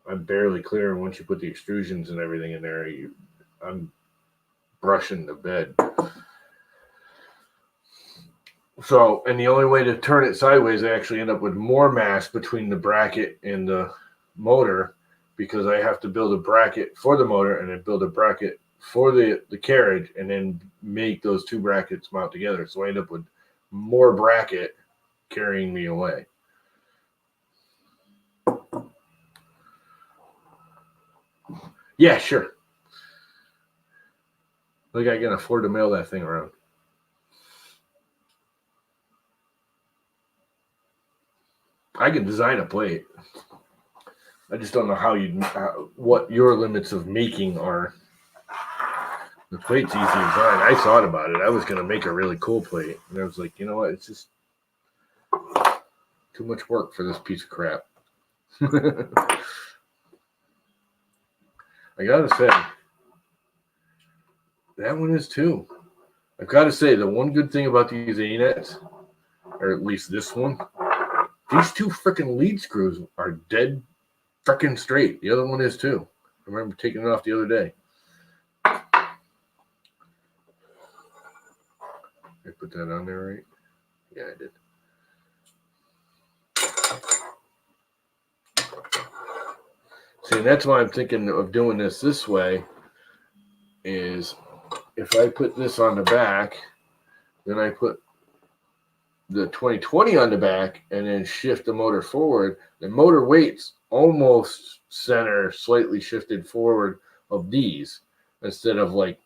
I'm barely clear. Once you put the extrusions and everything in there, I'm brushing the bed. So, and the only way to turn it sideways, I actually end up with more mass between the bracket and the motor because I have to build a bracket for the motor and then build a bracket for the carriage and then make those two brackets mount together. So I end up with more bracket carrying me away. Yeah, sure. Like I can afford to mail that thing around. I can design a plate. I just don't know what your limits of making are. The plate's easy to design. I thought about it. I was going to make a really cool plate. And I was like, you know what? It's just too much work for this piece of crap. I got to say, that one is too. I've got to say, the one good thing about these A-nets, or at least this one, these two freaking lead screws are dead freaking straight. The other one is too. I remember taking it off the other day. I put that on there right? Yeah, I did. See, and that's why I'm thinking of doing this way is if I put this on the back, then I put the 2020 on the back and then shift the motor forward. The motor weight's almost center, slightly shifted forward of these instead of like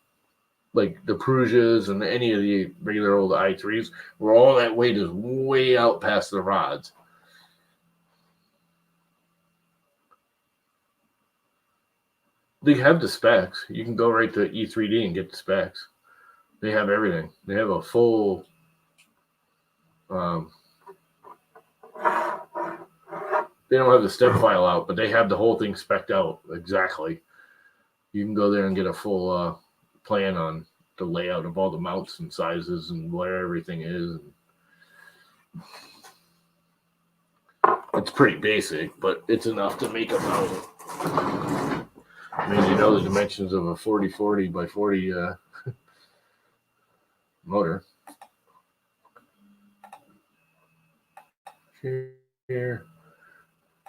the Prusias and any of the regular old i3s where all that weight is way out past the rods. They have the specs. You can go right to E3D and get the specs. They have everything. They have a full they don't have the step file out, but they have the whole thing spec'd out exactly. You can go there and get a full plan on the layout of all the mounts and sizes and where everything is. It's pretty basic, but it's enough to make a mount. I mean, you know the dimensions of a 40-40 by 40 motor. Here,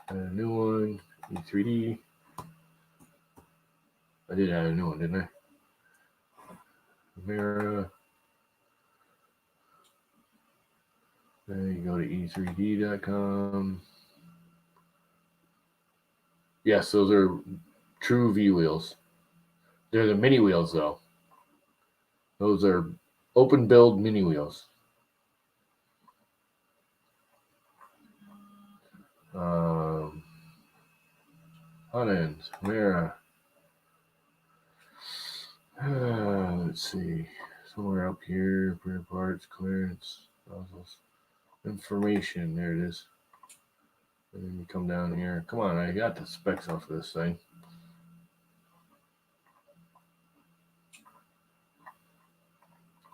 a new one, E3D. I did add a new one, didn't I? Mira. Then you go to e3d.com. Yes, those are true V wheels. They're the mini wheels, though. Those are open build mini wheels. Hot ends, Mira. Let's see. Somewhere up here, rear parts, clearance, nozzles, information. There it is. And then you come down here. Come on, I got the specs off of this thing.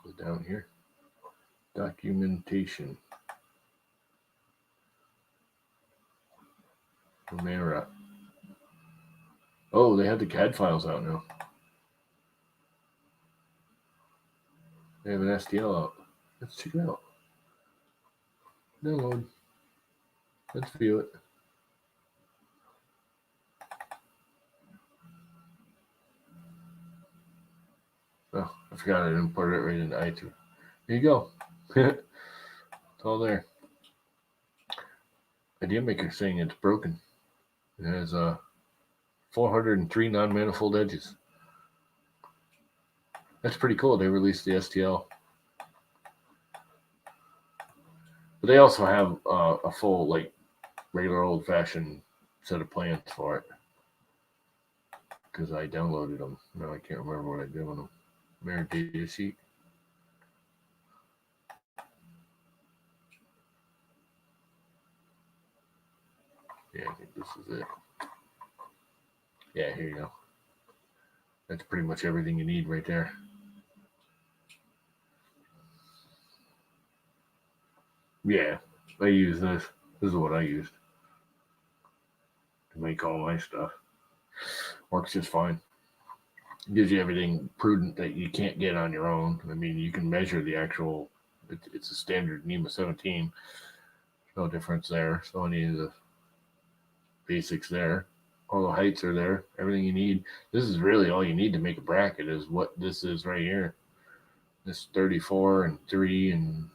Go down here. Documentation. Mira. Oh, they have the CAD files out now. They have an STL out. Let's check it out. Download. Let's view it. Oh, I forgot I imported it right into iTunes. There you go. It's all there. Idea Maker saying it's broken. It has 403 non-manifold edges. That's pretty cool. They released the STL. But they also have a full, like, regular old-fashioned set of plans for it. Because I downloaded them. No, I can't remember what I did with them. Mirror data sheet. Yeah, I think this is it. Yeah, here you go. That's pretty much everything you need right there. Yeah, I use this. This is what I used to make all my stuff. Works just fine. Gives you everything prudent that you can't get on your own. I mean, you can measure the actual. It's a standard NEMA 17. No difference there. So any of the basics there. All the heights are there. Everything you need. This is really all you need to make a bracket is what this is right here. This 34 and 3 and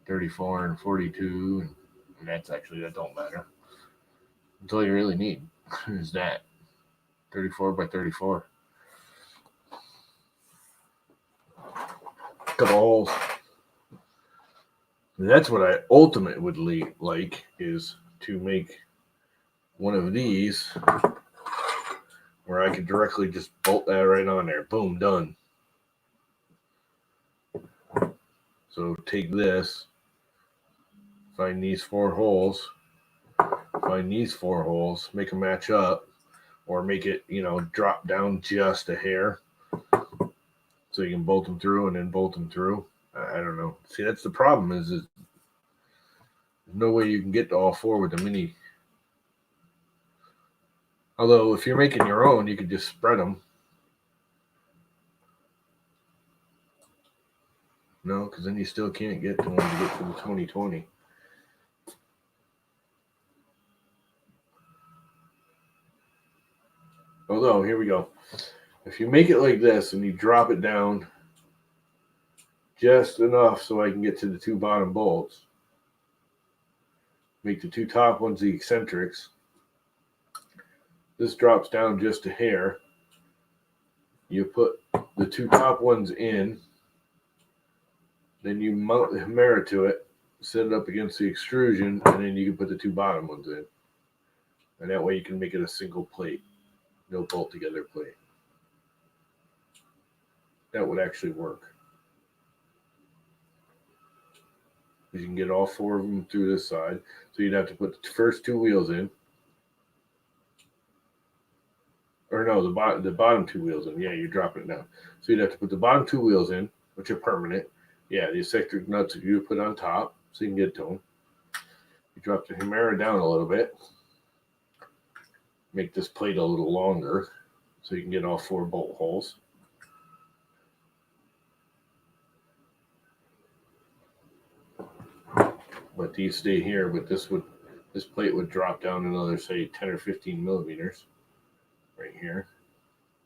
34 and 42 and that's actually that don't matter. That's all you really need is that 34 by 34. couple holes. And that's what I ultimately would like is to make one of these where I could directly just bolt that right on there. Boom, done. So take this, find these 4 holes, make them match up, or make it, drop down just a hair so you can bolt them through and then bolt them through. I don't know. See, that's the problem is there's no way you can get to all 4 with the mini. Although if you're making your own, you could just spread them. No, because then you still can't get to one to get to the 2020. Although, here we go. If you make it like this and you drop it down just enough so I can get to the 2 bottom bolts, make the 2 top ones the eccentrics. This drops down just a hair. You put the 2 top ones in, then you mount the Hemera to it, set it up against the extrusion, and then you can put the 2 bottom ones in. And that way you can make it a single plate, no bolt together plate. That would actually work. You can get all 4 of them through this side. So you'd have to put the first 2 wheels in. Or no, the bottom 2 wheels in. Yeah, you're dropping it down. So you'd have to put the bottom 2 wheels in, which are permanent. Yeah, the eccentric nuts you put on top so you can get to them. You drop the Hemera down a little bit. Make this plate a little longer so you can get all 4 bolt holes. But these stay here, but this plate would drop down another, say, 10 or 15 millimeters right here.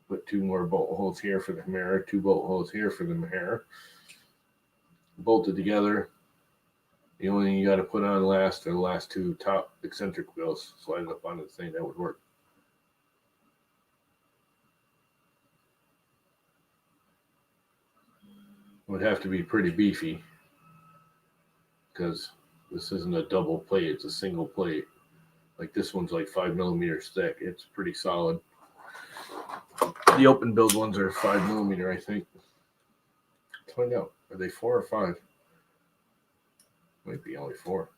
Put 2 more bolt holes here for the Hemera, 2 bolt holes here for the Hemera. Bolt it together. The only thing you got to put on last are the last 2 top eccentric wheels. Slide it up onto the thing. That would work. It would have to be pretty beefy because this isn't a double plate. It's a single plate. Like this one's like 5 millimeters thick. It's pretty solid. The open build ones are 5 millimeter, I think. Let's find out. Are they 4 or 5? Might be only 4.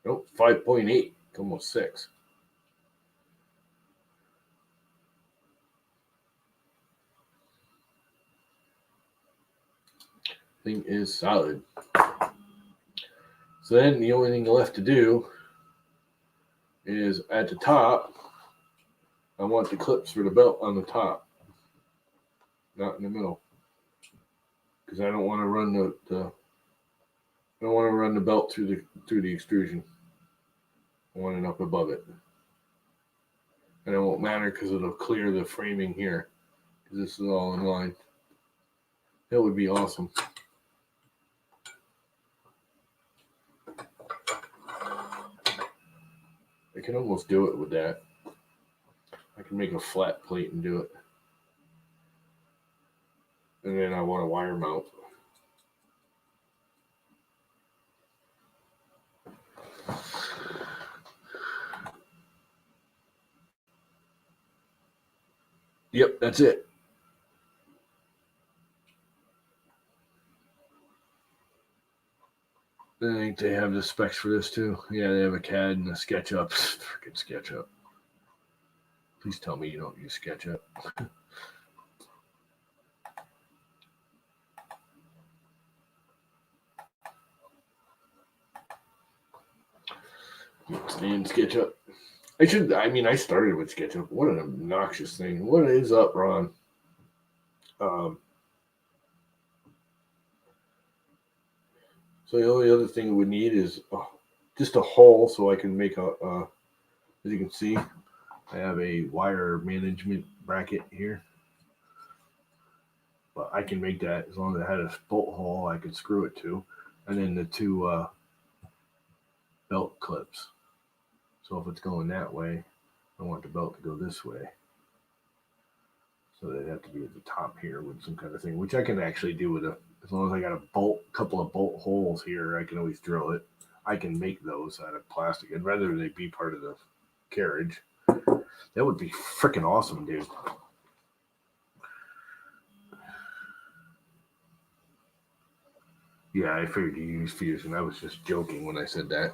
Nope, 5.8. Almost 6. Thing is solid. So then the only thing left to do is at the top, I want the clips for the belt on the top, not in the middle, because I don't want to run the belt through the extrusion. I want it up above it, and it won't matter because it'll clear the framing here, because this is all in line. That would be awesome. I can almost do it with that. I can make a flat plate and do it. And then I want a wire mount. Yep, that's it. I think they have the specs for this too. Yeah, they have a CAD and a SketchUp. Freaking SketchUp. Please tell me you don't use SketchUp. Stand SketchUp. I started with SketchUp. What an obnoxious thing. What is up, Ron? So the only other thing we need is just a hole so I can make as you can see, I have a wire management bracket here. But I can make that as long as I had a bolt hole I could screw it to. And then the 2 belt clips. So if it's going that way, I want the belt to go this way. So they'd have to be at the top here with some kind of thing, which I can actually do with a As long as I got a couple of bolt holes here, I can always drill it. I can make those out of plastic. I'd rather they be part of the carriage. That would be freaking awesome, dude. Yeah, I figured you used Fusion. I was just joking when I said that.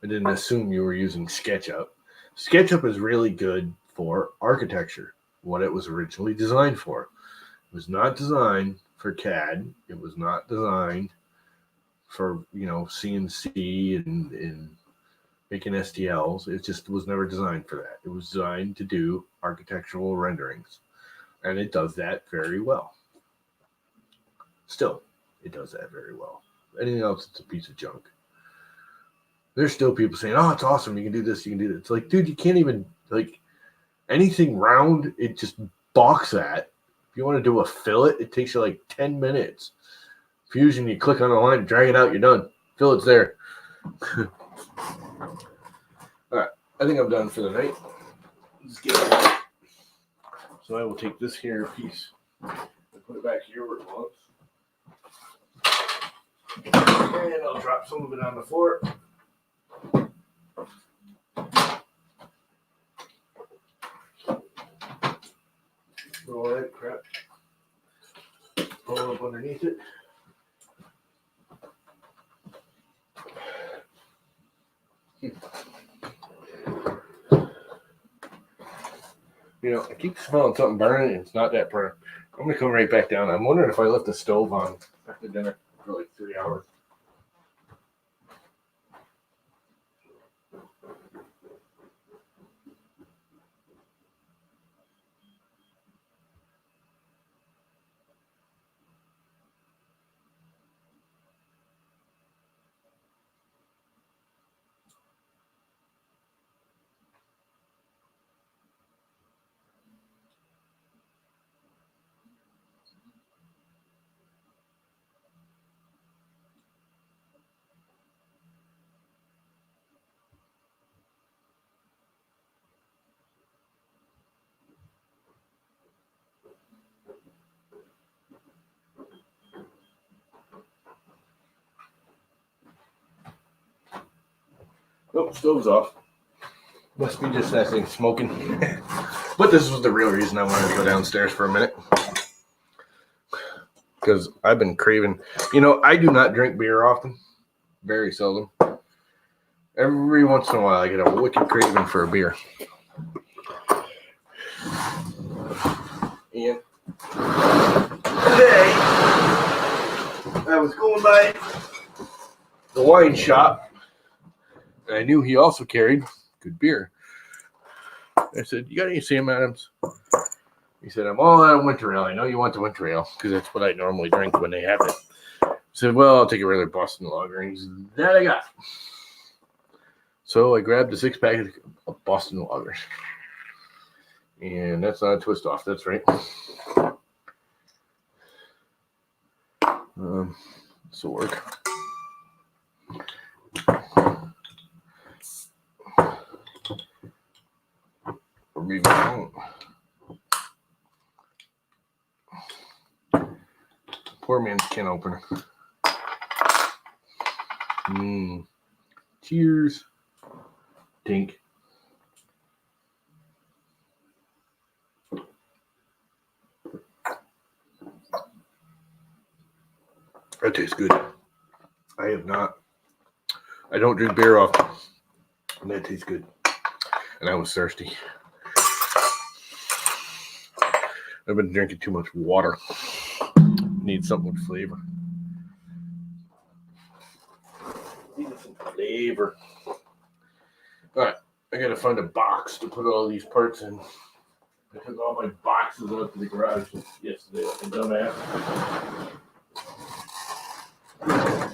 I didn't assume you were using SketchUp. SketchUp is really good for architecture, what it was originally designed for. It was not designed for CAD. It was not designed for, CNC and making STLs. It just was never designed for that. It was designed to do architectural renderings. And it does that very well. Still, it does that very well. Anything else, it's a piece of junk. There's still people saying, oh, it's awesome. You can do this. You can do that. It's like, dude, you can't even, anything round, it just balks at. If you want to do a fillet, it takes you like 10 minutes. Fusion, you click on the line, drag it out, you're done. Fillet's there. All right. I think I'm done for the night. Let's get it. So I will take this here piece and put it back here where it belongs. And I'll drop some of it on the floor. Throw all that crap. Roll up underneath it. I keep smelling something burning, and it's not that burning. I'm going to come right back down. I'm wondering if I left the stove on after dinner for like 3 hours. Nope, stove's off. Must be just that thing smoking. But this was the real reason I wanted to go downstairs for a minute. Because I've been craving. I do not drink beer often. Very seldom. Every once in a while I get a wicked craving for a beer. And today I was going by the wine shop, and I knew he also carried good beer. I said, you got any Sam Adams? He said, I'm all out of winter ale. I know you want the winter ale, because that's what I normally drink when they have it. I said, well, I'll take a regular Boston Lager. And he said, that I got. So I grabbed a 6-pack of Boston Lager. And that's not a twist off, that's right. This will work. Or maybe I won't. Poor man's can opener. Cheers. Dink. That tastes good. I don't drink beer often. And that tastes good. And I was thirsty. I've been drinking too much water. Need something with flavor. Need some flavor. Alright, I gotta find a box to put all these parts in. I took all my boxes out to the garage yesterday, like a dumbass.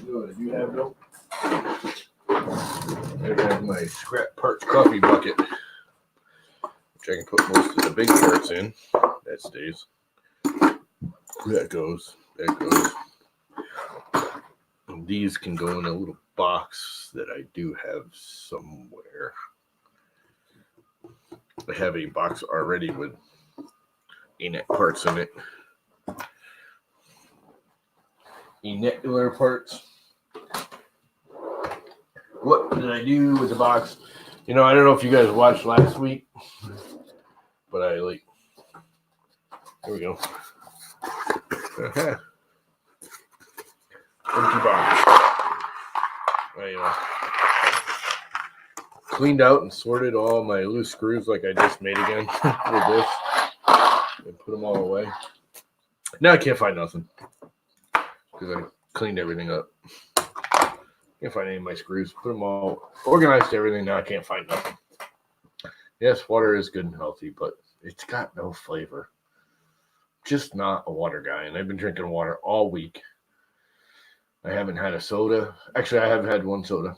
You know what I do have though? I have my scrap parts coffee bucket, which I can put most of the big parts in. That stays. That goes. And these can go in a little box that I do have somewhere. I have a box already with ANET parts in it. inecular parts. What did I do with the box? I don't know if you guys watched last week, but here we go. Empty box. I cleaned out and sorted all my loose screws like I just made again with this and put them all away. Now I can't find nothing because I cleaned everything up. Can't find any of my screws. Put them all, organized everything. Now I can't find nothing. Yes, water is good and healthy, but it's got no flavor. Just not a water guy. And I've been drinking water all week. I haven't had a soda. Actually, I have had one soda.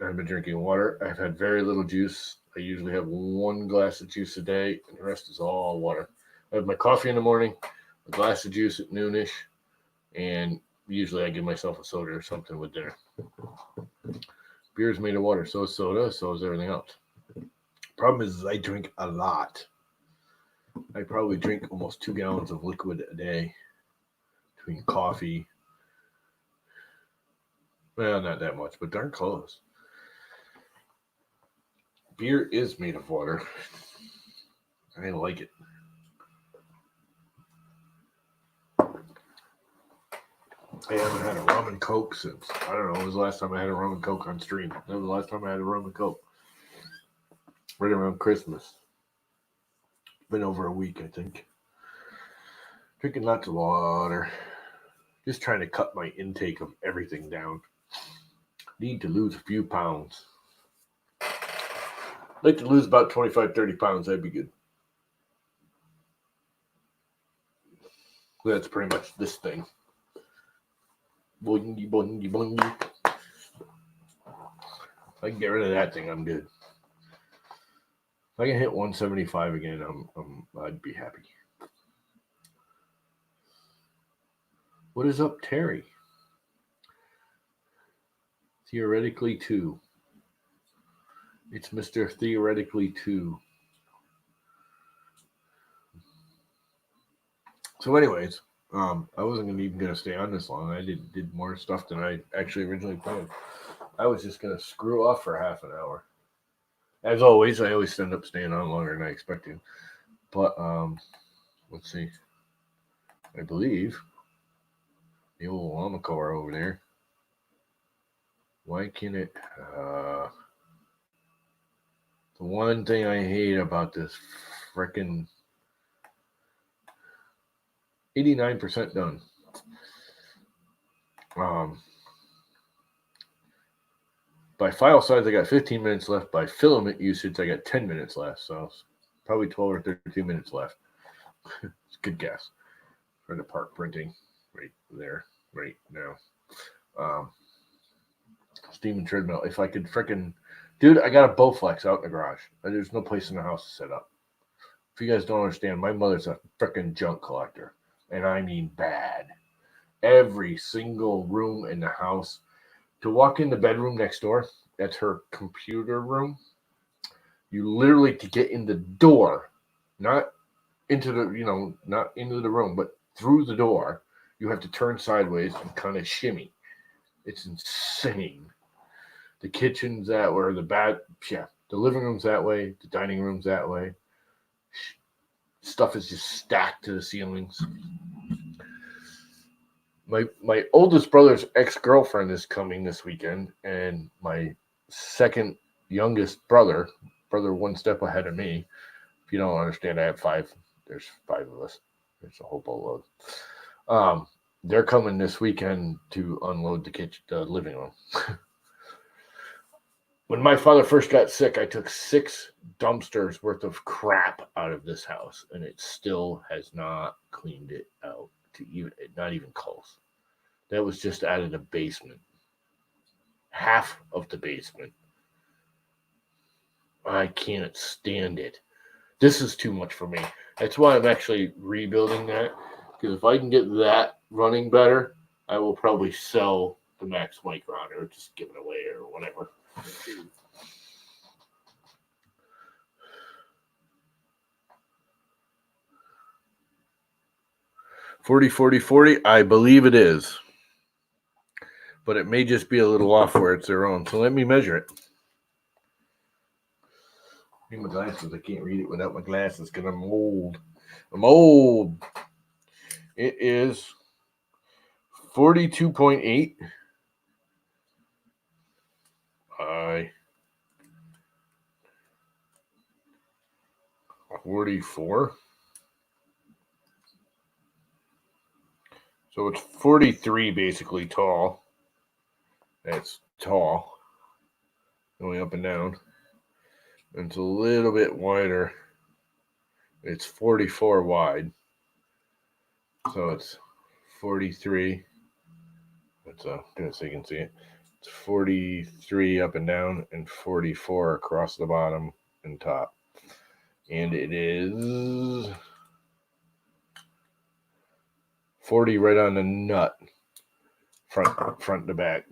I've been drinking water. I've had very little juice. I usually have 1 glass of juice a day, and the rest is all water. I have my coffee in the morning, a glass of juice at noonish, and usually I give myself a soda or something with dinner. Beer is made of water. So is soda. So is everything else. Problem is I drink a lot. I probably drink almost 2 gallons of liquid a day between coffee. Well, not that much, but darn close. Beer is made of water. I like it. I haven't had a rum and coke since, I don't know, it was the last time I had a rum and coke on stream. That was the last time I had a rum and coke. Right around Christmas. It's been over a week, I think. Drinking lots of water. Just trying to cut my intake of everything down. Need to lose a few pounds. I'd like to lose about 25, 30 pounds. That'd be good. That's pretty much this thing. Boingy, boingy, boingy. If I can get rid of that thing, I'm good. If I can hit 175 again, I'd be happy. What is up, Terry? Theoretically 2. It's Mr. Theoretically 2. So anyways, I wasn't even going to stay on this long. I did more stuff than I actually originally planned. I was just going to screw off for half an hour. As always, I always end up staying on longer than I expected. But, let's see. I believe the old llama car over there. Why can't it... the one thing I hate about this frickin' 89% done. By file size, I got 15 minutes left. By filament usage, I got 10 minutes left. So probably 12 or 13 minutes left. It's a good guess. For the part printing right there, right now. Steam and treadmill. If I could frickin'... Dude, I got a Bowflex out in the garage. There's no place in the house to set up. If you guys don't understand, my mother's a frickin' junk collector. And I mean bad. Every single room in the house. To walk in the bedroom next door, that's her computer room. You literally, to get in the door, not into the, not into the room, but through the door, you have to turn sideways and kind of shimmy. It's insane. The kitchen's that way, the living room's that way, the dining room's that way. Stuff is just stacked to the ceilings. My oldest brother's ex-girlfriend is coming this weekend, and my second youngest brother 1 step ahead of me. If you don't understand, I have 5. There's 5 of us. There's a whole boatload. They're coming this weekend to unload the living room. When my father first got sick, I took 6 dumpsters worth of crap out of this house, and it still has not cleaned it out not even close. That was just out of the basement. Half of the basement. I can't stand it. This is too much for me. That's why I'm actually rebuilding that. Because if I can get that running better, I will probably sell the Max Micron or just give it away or whatever. 40, 40, 40. I believe it is. But it may just be a little off where it's their own. So let me measure it. I need my glasses. I can't read it without my glasses because I'm old. I'm old. It is 42.8 by 44. So it's 43 basically tall. That's tall. Going up and down. And it's a little bit wider. It's 44 wide. So it's 43. Let's do it so you can see it. It's 43 up and down and 44 across the bottom and top. And it is 40 right on the nut, front to back.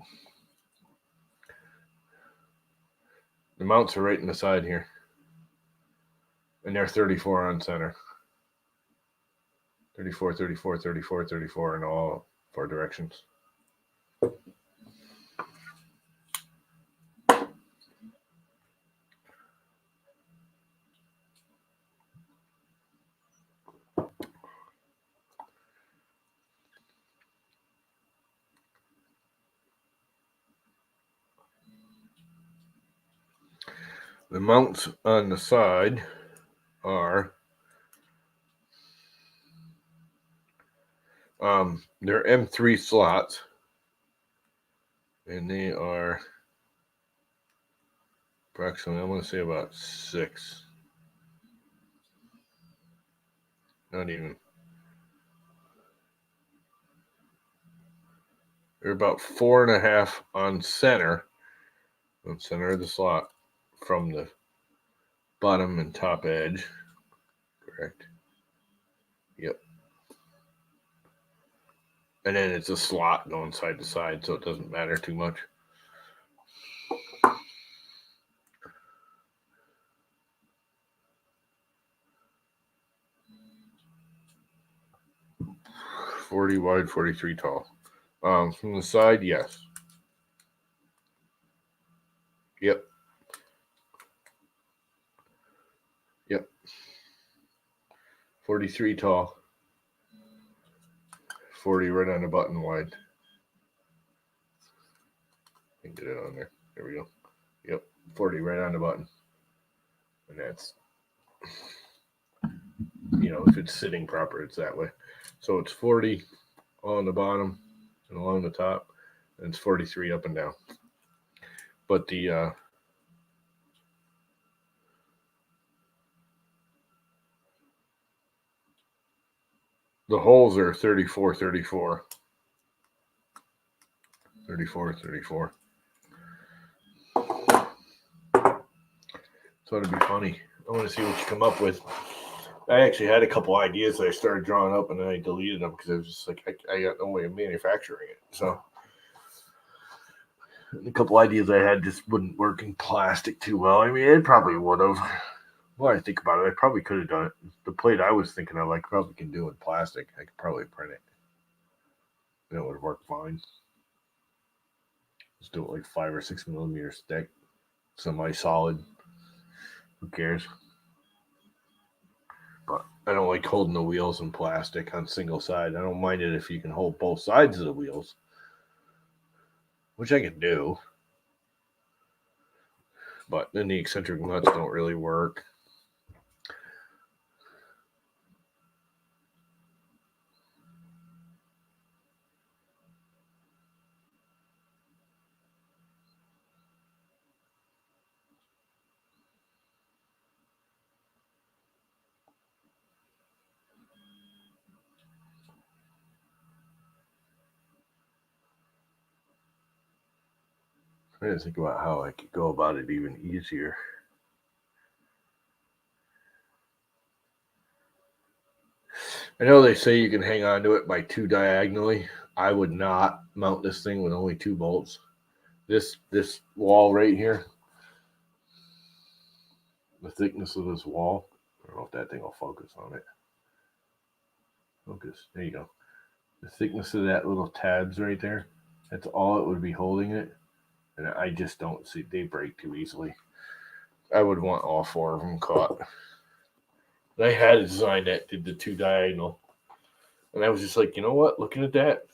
The mounts are right in the side here. And they're 34 on center. 34, 34, 34, 34 in all four directions. The mounts on the side are they're M3 slots, and they are approximately, I want to say about 6. Not even. They're about 4.5 on center of the slot from the bottom and top edge. Correct. Yep. And then it's a slot going side to side, so it doesn't matter too much. $40 wide, 43 tall. From the side, yes. Yep. 43 tall. 40 right on the button wide. Can get it on there. There we go. Yep. 40 right on the button. And that's, if it's sitting proper, it's that way. So it's 40 on the bottom and along the top, and it's 43 up and down. But the holes are 34, 34. 34, 34. So it'd be funny. I want to see what you come up with. I actually had a couple ideas that I started drawing up, and then I deleted them because I was just like, I got no way of manufacturing it. So a couple ideas I had just wouldn't work in plastic too well. I mean, it probably would have. Well, I think about it, I probably could have done it. The plate I was thinking of, I probably can do in plastic. I could probably print it. And it would work fine. Just do it like 5 or 6 millimeters thick, semi-solid. Who cares? But I don't like holding the wheels in plastic on single side. I don't mind it if you can hold both sides of the wheels, which I can do. But then the eccentric nuts don't really work. I'm trying to think about how I could go about it even easier. I know they say you can hang on to it by 2 diagonally. I would not mount this thing with only 2 bolts. This wall right here, the thickness of this wall, I don't know if that thing will focus on it. Focus. There you go. The thickness of that little tabs right there, that's all it would be holding it. And I just don't see, they break too easily. I would want all four of them caught. I had a design that did the two diagonal. And I was just like, you know what? Looking at that,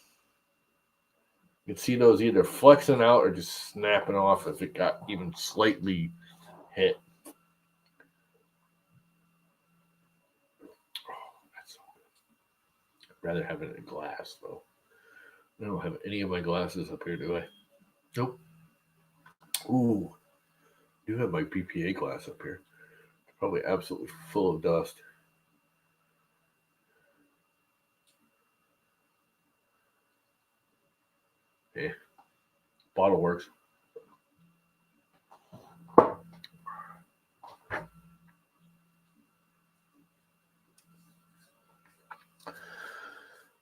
you can see those either flexing out or just snapping off if it got even slightly hit. That's so good. I'd rather have it in glass, though. I don't have any of my glasses up here, do I? Nope. Ooh, I do have my BPA glass up here. It's probably absolutely full of dust. Yeah, bottle works.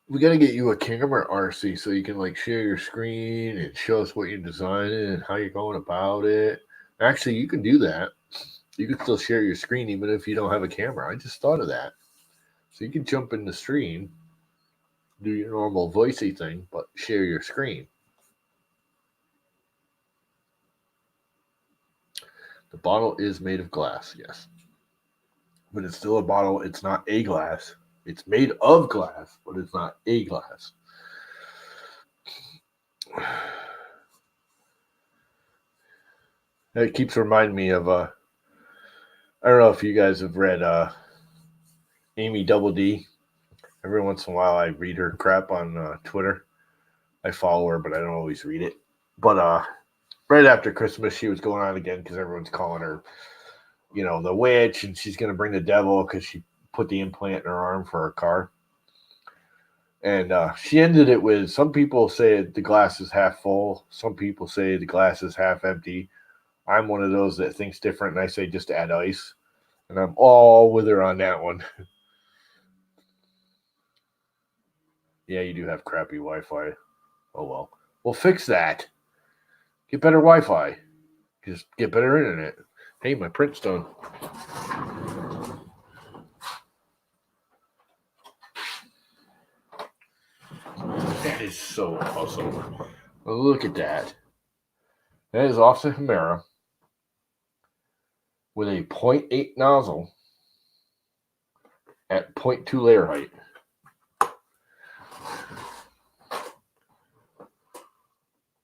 We got to get you a camera, RC, so you can like share your screen and show us what you're designing and how you're going about it. Actually, you can do that. You can still share your screen even if you don't have a camera. I just thought of that. So you can jump in the stream, do your normal voicey thing, but share your screen. The bottle is made of glass, yes. But it's still a bottle. It's not a glass. It's made of glass, but it's not a glass. It keeps reminding me of I don't know if you guys have read Amy Double D. Every once in a while, I read her crap on Twitter. I follow her, but I don't always read it. But right after Christmas, she was going on again because everyone's calling her, the witch, and she's going to bring the devil because she put the implant in her arm for her car. And she ended it with, some people say the glass is half full. Some people say the glass is half empty. I'm one of those that thinks different, and I say just add ice. And I'm all with her on that one. Yeah, you do have crappy Wi-Fi. Oh, well. We'll fix that. Get better Wi-Fi. Just get better internet. Hey, my print's done. That is so awesome. Well, look at that. That is offset Hemera with a 0.8 nozzle at 0.2 layer height.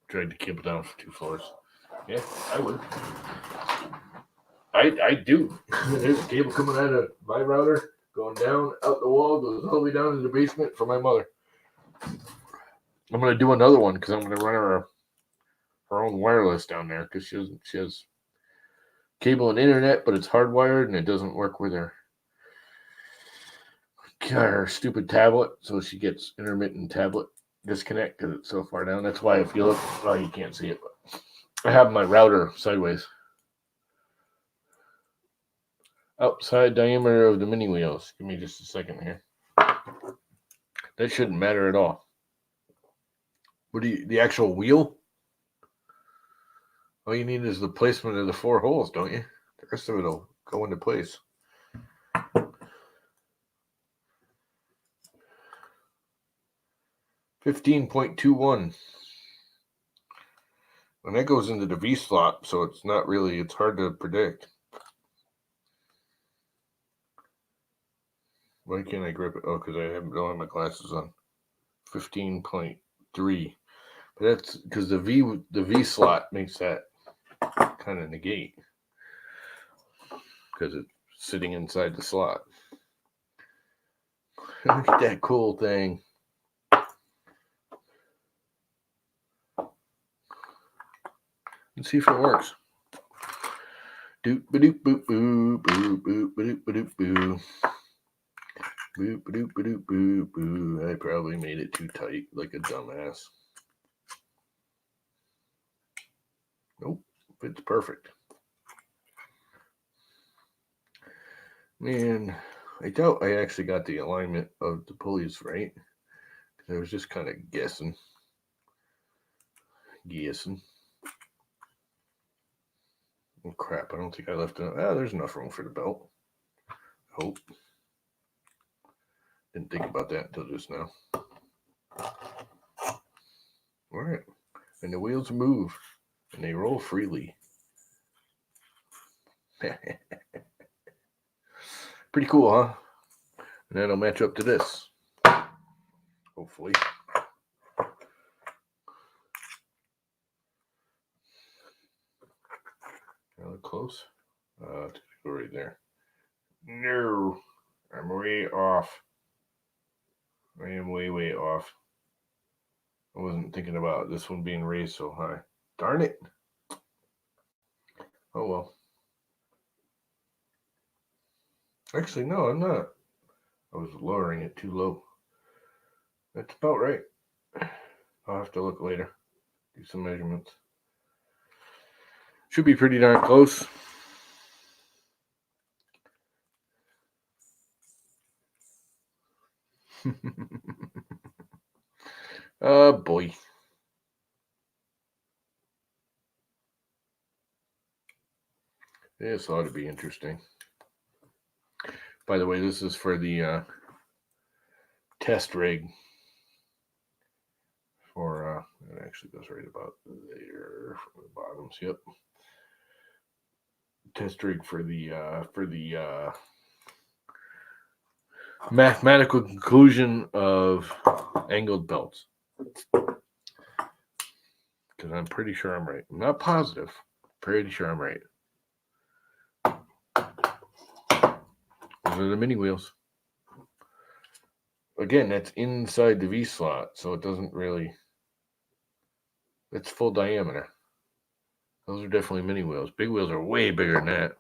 Tried to keep it down for 2 floors. Yeah, I would. I do. There's a cable coming out of my router, going down out the wall, goes all the way down to the basement for my mother. I'm gonna do another one because I'm gonna run her own wireless down there because she has cable and internet, but it's hardwired and it doesn't work with her stupid tablet, so she gets intermittent tablet disconnect because it's so far down. That's why if you look, you can't see it, but I have my router sideways. Outside diameter of the mini wheels. Give me just a second here. That shouldn't matter at all. What do you, the actual wheel? All you need is the placement of the 4 holes, don't you? The rest of it will go into place. 15.21. And that goes into the V slot, so it's not really, it's hard to predict. Why can't I grip it? Oh, because I don't have my glasses on. 15.3. But that's because the V slot makes that kind of negate because it's sitting inside the slot. Look at that cool thing. Let's see if it works. Doop ba-doop boop boo boo boo ba-doop ba-doop boo. Boop ba-doop ba-doop boo boo. I probably made it too tight like a dumbass. Nope, it's perfect. Man, I doubt I actually got the alignment of the pulleys right. I was just kind of guessing. Oh, crap, I don't think I left enough. There's enough room for the belt. I hope. Didn't think about that until just now. and the wheels move, and they roll freely. Pretty cool, huh? And that'll match up to this. Hopefully. Look close. To go right there. No, I'm way off. I am way off. I wasn't thinking about this one being raised so high. Darn it. Oh well. Actually, no, I'm not. I was lowering it too low. That's about right. I'll have to look later. Do some measurements. Should be pretty darn close. Oh boy. This ought to be interesting. By the way, this is for the test rig. For it actually goes right about there from the bottoms. Yep. Test rig for the mathematical conclusion of angled belts. Because I'm pretty sure I'm right. I'm not positive. Pretty sure I'm right. Those are the mini wheels. Again, that's inside the V slot, so it doesn't really. It's full diameter. Those are definitely mini wheels. Big wheels are way bigger than that.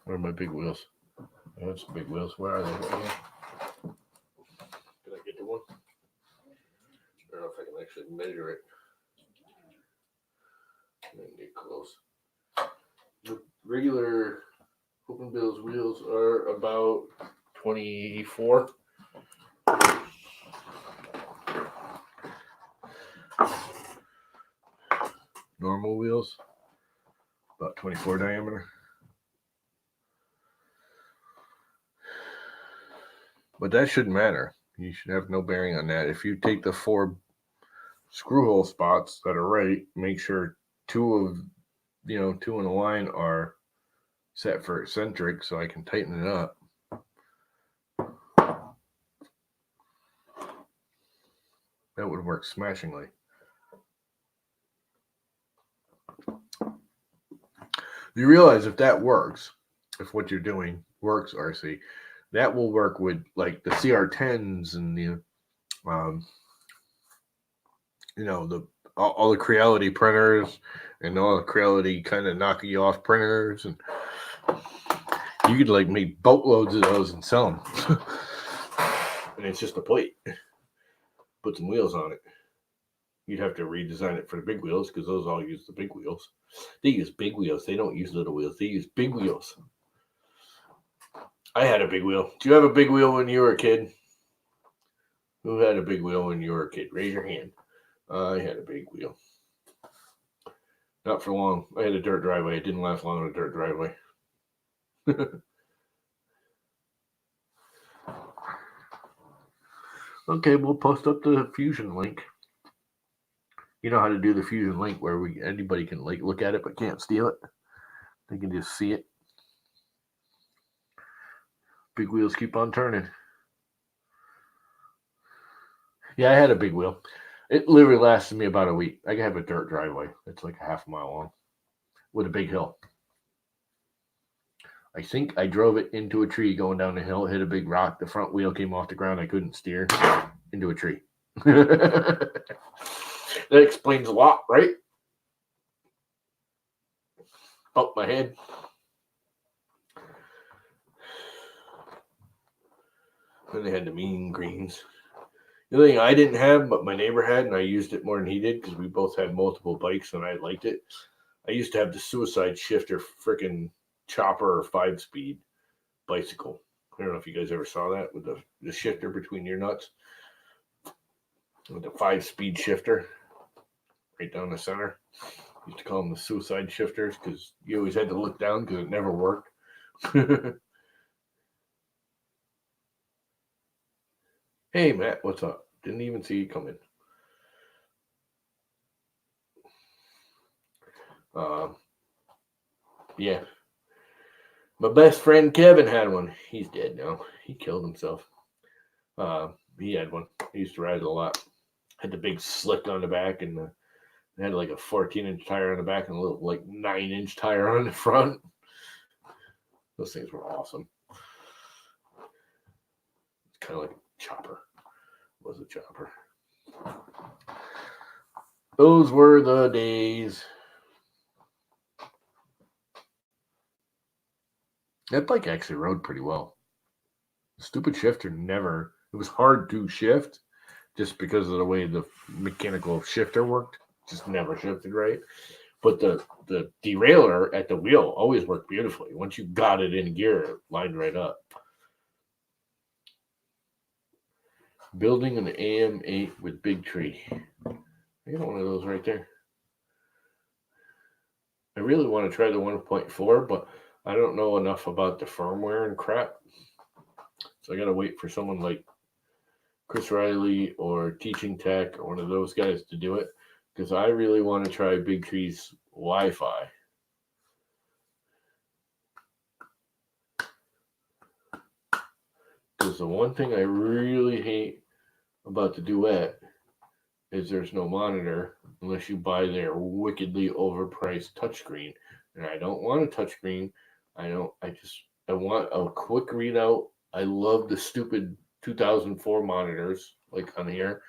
Where are my big wheels? I have some big wheels. Where are they? Did I get the one? I don't know if I can actually measure it. Get close. The regular Open Bill's wheels are about 24. Normal wheels, about 24 diameter. But that shouldn't matter. You should have no bearing on that. If you take the 4 screw hole spots that are right, make sure 2 in the line are set for eccentric so I can tighten it up. That would work smashingly. You realize if that works, if what you're doing works, RC, that will work with like the CR10s and the all the Creality printers and all the Creality kind of knock you off printers, and you could like make boatloads of those and sell them. And it's just a plate. Put some wheels on it. You'd have to redesign it for the big wheels because those all use the big wheels. They use big wheels. They don't use little wheels. They use big wheels. I had a big wheel. Do you have a big wheel when you were a kid? Who had a big wheel when you were a kid? Raise your hand. I had a big wheel. Not for long. I had a dirt driveway. It didn't last long on a dirt driveway. Okay, we'll post up the Fusion link. You know how to do the Fusion link where anybody can like look at it but can't steal it. They can just see it. Big wheels keep on turning. Yeah, I had a big wheel. It literally lasted me about a week. I have a dirt driveway. It's like a half a mile long with a big hill. I think I drove it into a tree going down the hill, hit a big rock. The front wheel came off the ground. I couldn't steer into a tree. That explains a lot, right? Bumped my head. And they had the mean greens. The other thing I didn't have, but my neighbor had, and I used it more than he did because we both had multiple bikes and I liked it. I used to have the suicide shifter freaking chopper or 5-speed bicycle. I don't know if you guys ever saw that with the shifter between your nuts. With the 5-speed shifter right down the center. Used to call them the suicide shifters because you always had to look down because it never worked. Hey, Matt, what's up? Didn't even see you come in. Yeah. My best friend Kevin had one. He's dead now. He killed himself. He had one. He used to ride it a lot. Had the big slick on the back, and it had like a 14-inch tire on the back and a little like 9-inch tire on the front. Those things were awesome. It's kind of like a chopper. It was a chopper. Those were the days. That bike actually rode pretty well. The stupid shifter never. It was hard to shift just because of the way the mechanical shifter worked. Just never shifted right. But the derailleur at the wheel always worked beautifully. Once you got it in gear, it lined right up. Building an AM8 with big tree. I got one of those right there. I really want to try the 1.4, but I don't know enough about the firmware and crap. So I got to wait for someone like Chris Riley or Teaching Tech or one of those guys to do it, because I really want to try Big Tree's Wi-Fi. Because the one thing I really hate about the Duet is there's no monitor unless you buy their wickedly overpriced touchscreen. And I don't want a touchscreen. I want a quick readout. I love the stupid 2004 monitors like on here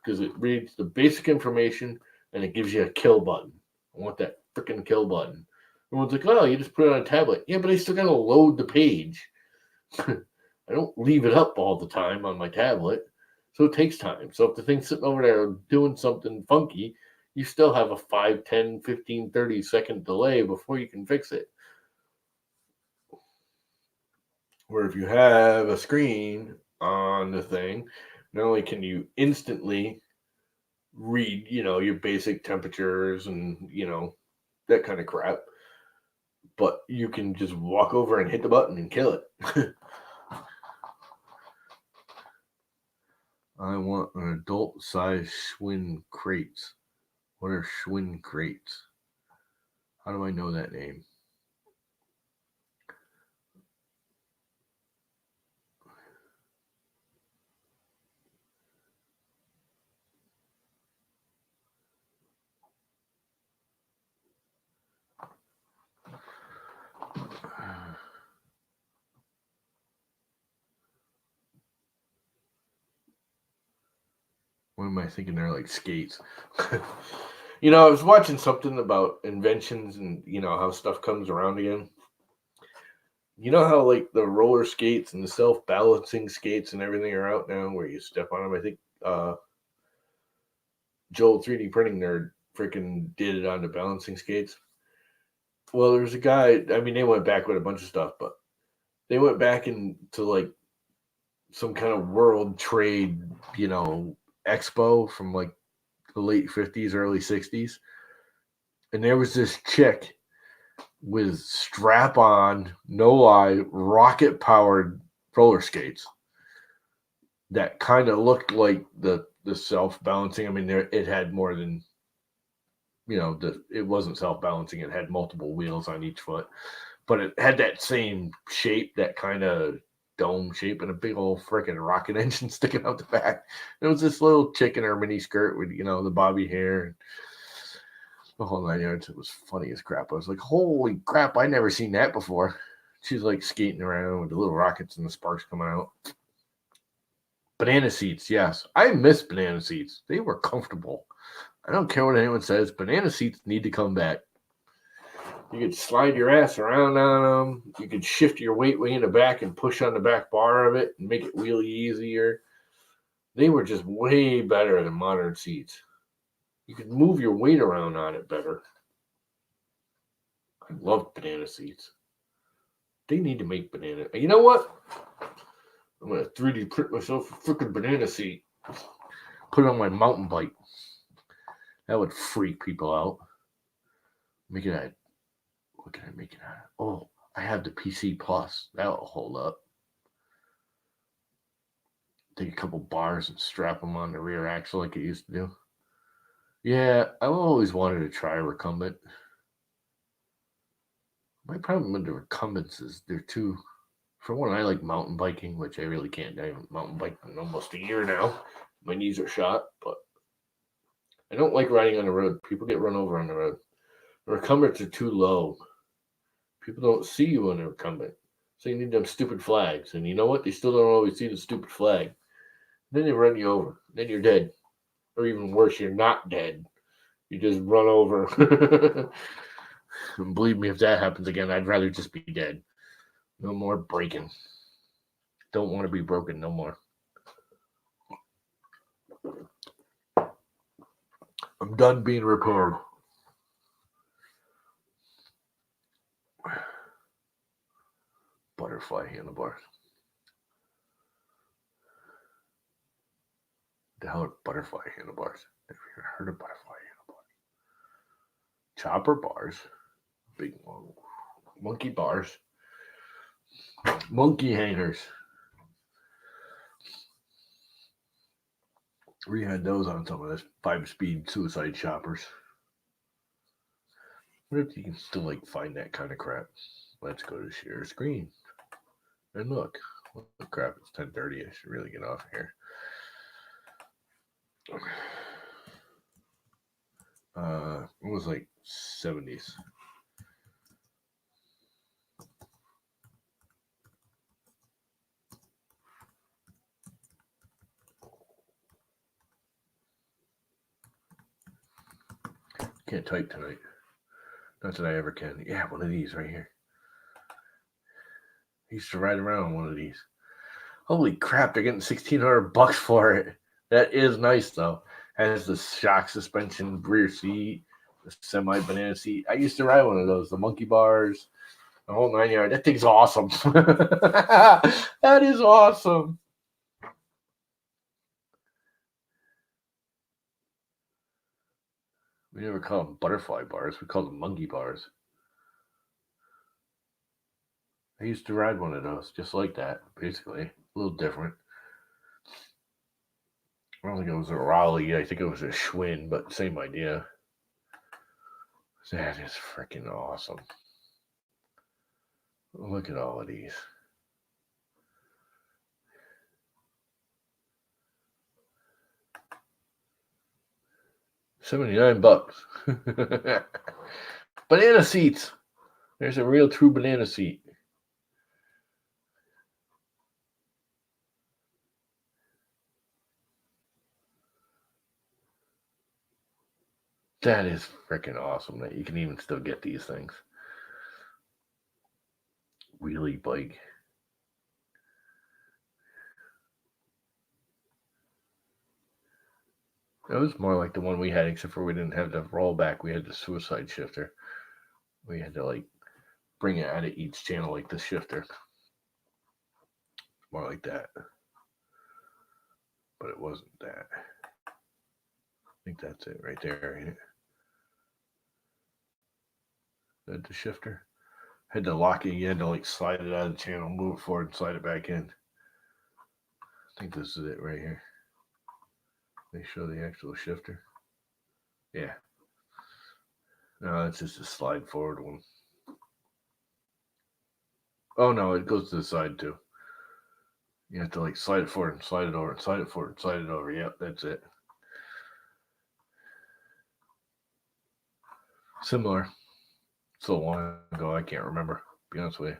because it reads the basic information and it gives you a kill button. I want that freaking kill button. Everyone's like, oh, you just put it on a tablet. Yeah, but I still got to load the page. I don't leave it up all the time on my tablet. So it takes time. So if the thing's sitting over there doing something funky, you still have a 5, 10, 15, 30-second delay before you can fix it. Where if you have a screen on the thing, not only can you instantly read, your basic temperatures and, that kind of crap, but you can just walk over and hit the button and kill it. I want an adult size Schwinn crates. What are Schwinn crates? How do I know that name? What am I thinking? They're like skates. I was watching something about inventions and, how stuff comes around again. You know how like the roller skates and the self-balancing skates and everything are out now where you step on them? I think Joel 3D Printing Nerd freaking did it on the balancing skates. Well, there's a guy, they went back with a bunch of stuff, but they went back into like some kind of world trade, expo from like the late 50s, early 60s. And there was this chick with strap on, no lie, rocket powered roller skates that kind of looked like the self balancing. It had more than, it wasn't self balancing. It had multiple wheels on each foot, but it had that same shape, that kind of dome shape, and a big old freaking rocket engine sticking out the back. It was this little chick in her mini skirt with, the bobby hair and the whole 9 yards. It was funny as crap. I was like, holy crap, I never seen that before. She's like skating around with the little rockets and the sparks coming out. Banana seats, yes. I miss banana seats. They were comfortable. I don't care what anyone says. Banana seats need to come back. You could slide your ass around on them. You could shift your weight way in the back and push on the back bar of it and make it wheelie easier. They were just way better than modern seats. You could move your weight around on it better. I love banana seats. They need to make banana. You know what? I'm going to 3D print myself a freaking banana seat. Put it on my mountain bike. That would freak people out. Make it out. What can I make it out of? Oh, I have the PC Plus. That'll hold up. Take a couple bars and strap them on the rear axle like it used to do. Yeah, I've always wanted to try a recumbent. My problem with the recumbents is they're too. For one, I like mountain biking, which I really can't. I haven't mountain biked in almost a year now. My knees are shot, but I don't like riding on the road. People get run over on the road. The recumbents are too low. People don't see you on a recumbent. So you need them stupid flags. And you know what? They still don't always see the stupid flag. Then they run you over. Then you're dead. Or even worse, you're not dead. You just run over. And believe me, if that happens again, I'd rather just be dead. No more breaking. Don't want to be broken no more. I'm done being repaired. Butterfly handlebars. The hell are butterfly handlebars? Never even heard of butterfly handlebars. Chopper bars. Big one. Monkey bars. Monkey hangers. We had those on some of this 5-speed suicide choppers. What if you can still like find that kind of crap? Let's go to share screen. And look. What the crap, it's 10:30. I should really get off here. It was like 70s. Can't type tonight. Not that I ever can. Yeah, one of these right here. I used to ride around on one of these. Holy crap, they're getting $1,600 for it. That is nice though. Has the shock suspension, rear seat, the semi banana seat. I used to ride one of those, the monkey bars, the whole 9 yards. That thing's awesome. That is awesome. We never call them butterfly bars. We call them monkey bars. I used to ride one of those, just like that, basically. A little different. I don't think it was a Raleigh. I think it was a Schwinn, but same idea. That is freaking awesome. Look at all of these. $79. Banana seats. There's a real true banana seat. That is freaking awesome that you can even still get these things. Wheelie bike. It was more like the one we had, except for we didn't have the rollback. We had the suicide shifter. We had to like bring it out of each channel like the shifter. More like that. But it wasn't that. I think that's it right there, ain't it? That the shifter. Had to lock it. You had to like slide it out of the channel, move it forward, and slide it back in. I think this is it right here. They show the actual shifter. Yeah. No, it's just a slide forward one. Oh no, it goes to the side too. You have to like slide it forward and slide it over and slide it forward and slide it over. Yep, that's it. Similar. So long ago, I can't remember. To be honest with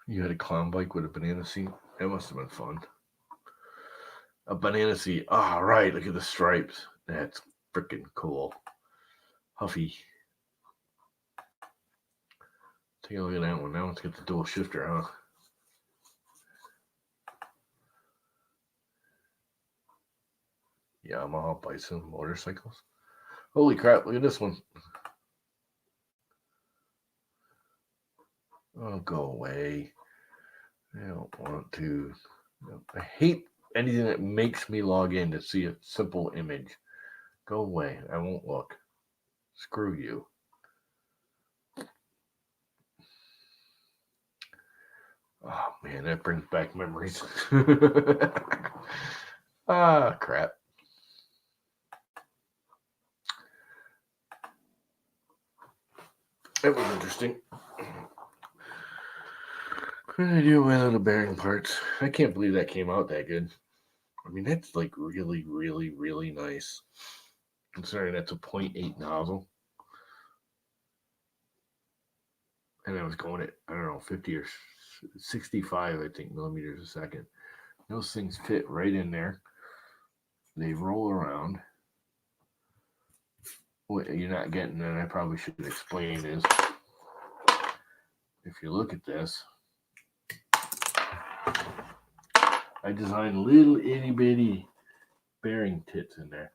you. You had a clown bike with a banana seat. That must have been fun. A banana seat. Ah, right. Look at the stripes. That's freaking cool. Huffy. Take a look at that one. Now let's get the dual shifter, huh? Yamaha Bison motorcycles. Holy crap, look at this one. Oh, go away. I don't want to. I hate anything that makes me log in to see a simple image. Go away. I won't look. Screw you. Oh, man, that brings back memories. Ah, crap. It was interesting. What did I do with my little bearing parts? I can't believe that came out that good. I mean, that's like really, really, really nice. Considering that's a 0.8 nozzle. And I was going at, I don't know, 50 or 65, I think, millimeters a second. Those things fit right in there. They roll around. What you're not getting, and I probably should explain, is if you look at this, I designed little itty bitty bearing tits in there.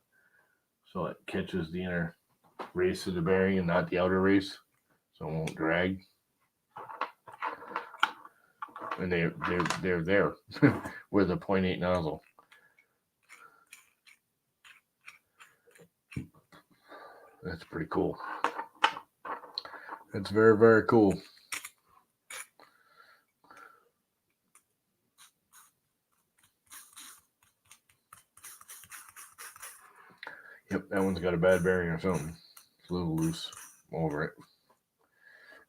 So it catches the inner race of the bearing and not the outer race. So it won't drag. And they're there with a 0.8 nozzle. That's pretty cool. That's very, very cool. Yep, that one's got a bad bearing or something. It's a little loose. Over it.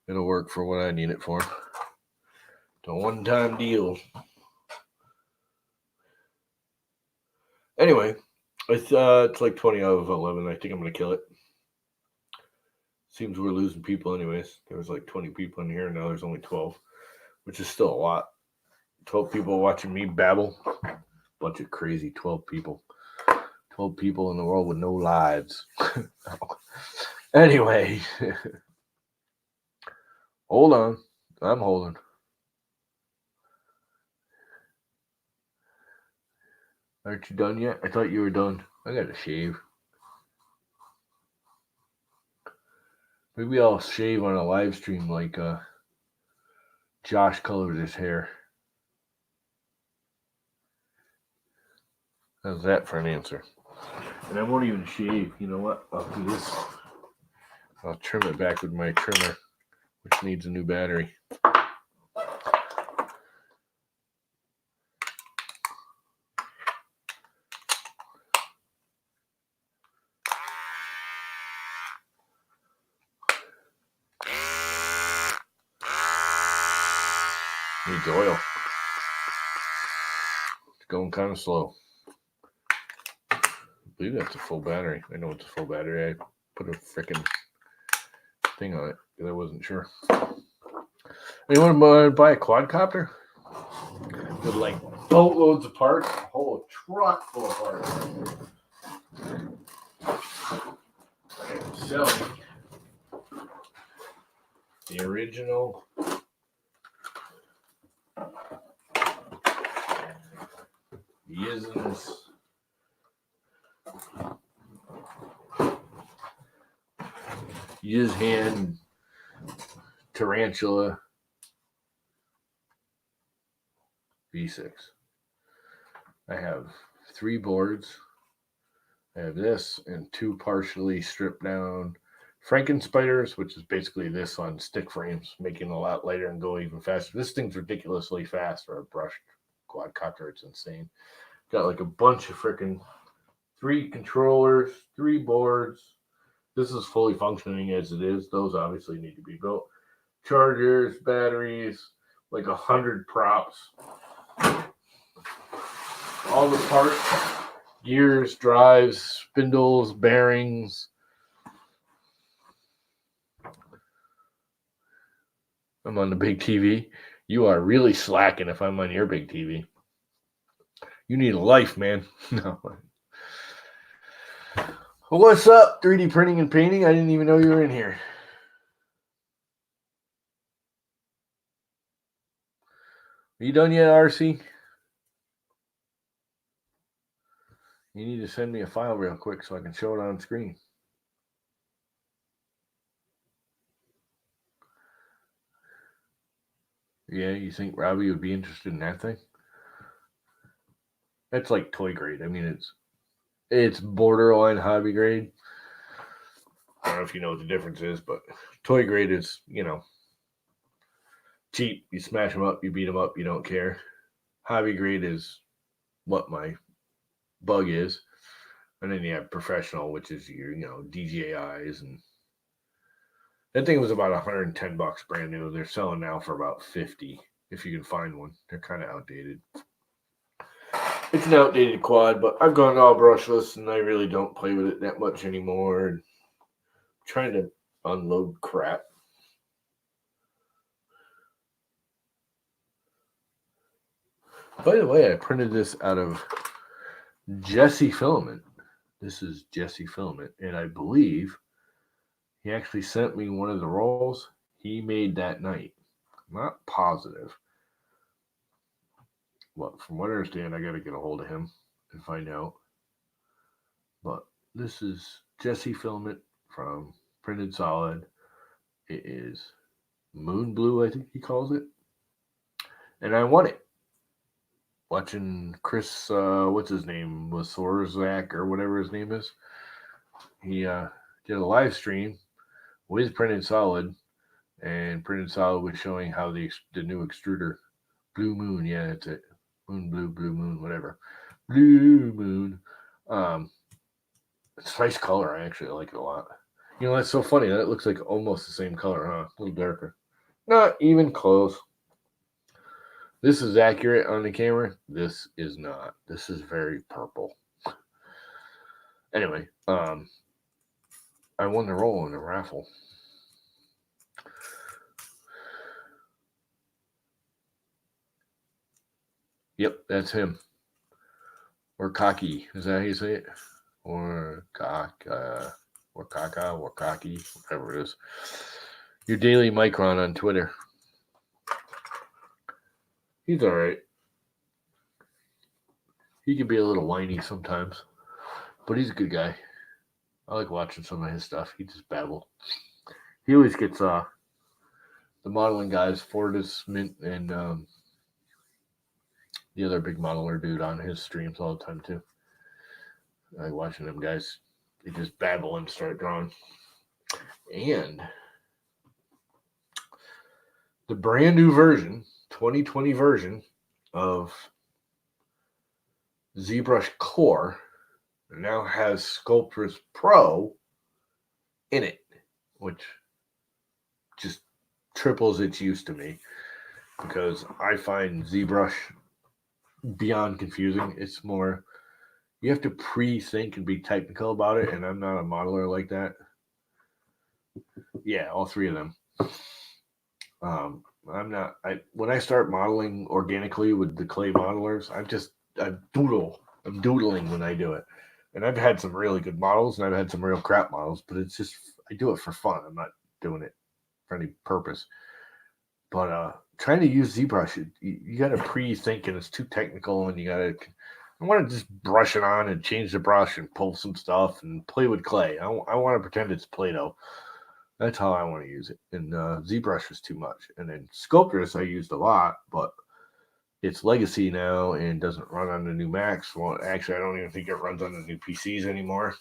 It'll work for what I need it for. It's a one-time deal. Anyway, it's like 20 out of 11. I think I'm going to kill it. Seems we're losing people anyways. There was like 20 people in here, and now there's only 12, which is still a lot. 12 people watching me babble. Bunch of crazy 12 people. 12 people in the world with no lives. Anyway. Hold on. I'm holding. Aren't you done yet? I thought you were done. I gotta shave. Maybe I'll shave on a live stream like Josh colored his hair. How's that for an answer? And I won't even shave. You know what? I'll do this. I'll trim it back with my trimmer, which needs a new battery. Needs oil. It's going kind of slow. I believe that's a full battery. I know it's a full battery. I put a freaking thing on it because I wasn't sure. Anyone want to buy a quadcopter? With like boatloads of parts, a whole truck full of parts. I'm selling the original Yizens Yizhan Tarantula V6. I have 3 boards. I have this and 2 partially stripped down Frankenspiders, which is basically this on stick frames, making it a lot lighter and go even faster. This thing's ridiculously fast for a brushed quadcopter. It's insane. Got like a bunch of freaking 3 controllers, 3 boards. This is fully functioning as it is. Those obviously need to be built. Chargers, batteries, like 100 props. All the parts, gears, drives, spindles, bearings. I'm on the big TV. You are really slacking if I'm on your big TV. You need a life, man. No. Well, what's up, 3D printing and painting? I didn't even know you were in here. Are you done yet, RC? You need to send me a file real quick so I can show it on screen. Yeah, you think Robbie would be interested in that thing? That's like toy grade. I mean, it's borderline hobby grade. I don't know if you know what the difference is, but toy grade is, cheap. You smash them up, you beat them up, you don't care. Hobby grade is what my bug is. And then you have professional, which is your, DJIs and That thing was about $110 brand new. They're selling now for about 50 if you can find one. They're kind of outdated. It's an outdated quad, but I've gone all brushless and I really don't play with it that much anymore. I'm trying to unload crap. By the way, I printed this out of Jesse Filament. This is Jesse Filament, and I believe he actually sent me one of the rolls he made that night. I'm not positive, but from what I understand, I got to get a hold of him and find out. But this is Jesse Filament from Printed Solid. It is Moon Blue, I think he calls it, and I won it. Watching Chris, what's his name, Wasorzak or whatever his name is. He did a live stream with Printed Solid, and Printed Solid was showing how the new extruder, Blue Moon, yeah, that's it, Moon Blue, Blue Moon, whatever, Blue Moon. It's a nice color. I actually like it a lot. You know, that's so funny. That looks like almost the same color, huh? A little darker. Not even close. This is accurate on the camera. This is not. This is very purple. Anyway, I won the roll in the raffle. Yep, that's him. Or cocky. Is that how you say it? Or cock, or caca, or cocky, whatever it is. Your Daily Micron on Twitter. He's all right. He can be a little whiny sometimes, but he's a good guy. I like watching some of his stuff. He just babble. He always gets the modeling guys, Fortis, Mint, and the other big modeler dude on his streams all the time too. I like watching them guys. They just babble and start drawing. And the brand new version, 2020 version of ZBrush Core now has Sculptress Pro in it, which just triples its use to me because I find ZBrush beyond confusing. It's more, you have to pre-think and be technical about it, and I'm not a modeler like that. Yeah, all three of them. I'm not. When I start modeling organically with the clay modelers, I'm doodling when I do it. And I've had some really good models, and I've had some real crap models, but it's just I do it for fun. I'm not doing it for any purpose. But trying to use ZBrush, you got to pre-think, and it's too technical, and I want to just brush it on and change the brush and pull some stuff and play with clay. I want to pretend it's Play-Doh. That's how I want to use it. And ZBrush is too much. And then Sculptress I used a lot, but it's legacy now and doesn't run on the new Macs. Well, actually, I don't even think it runs on the new PCs anymore.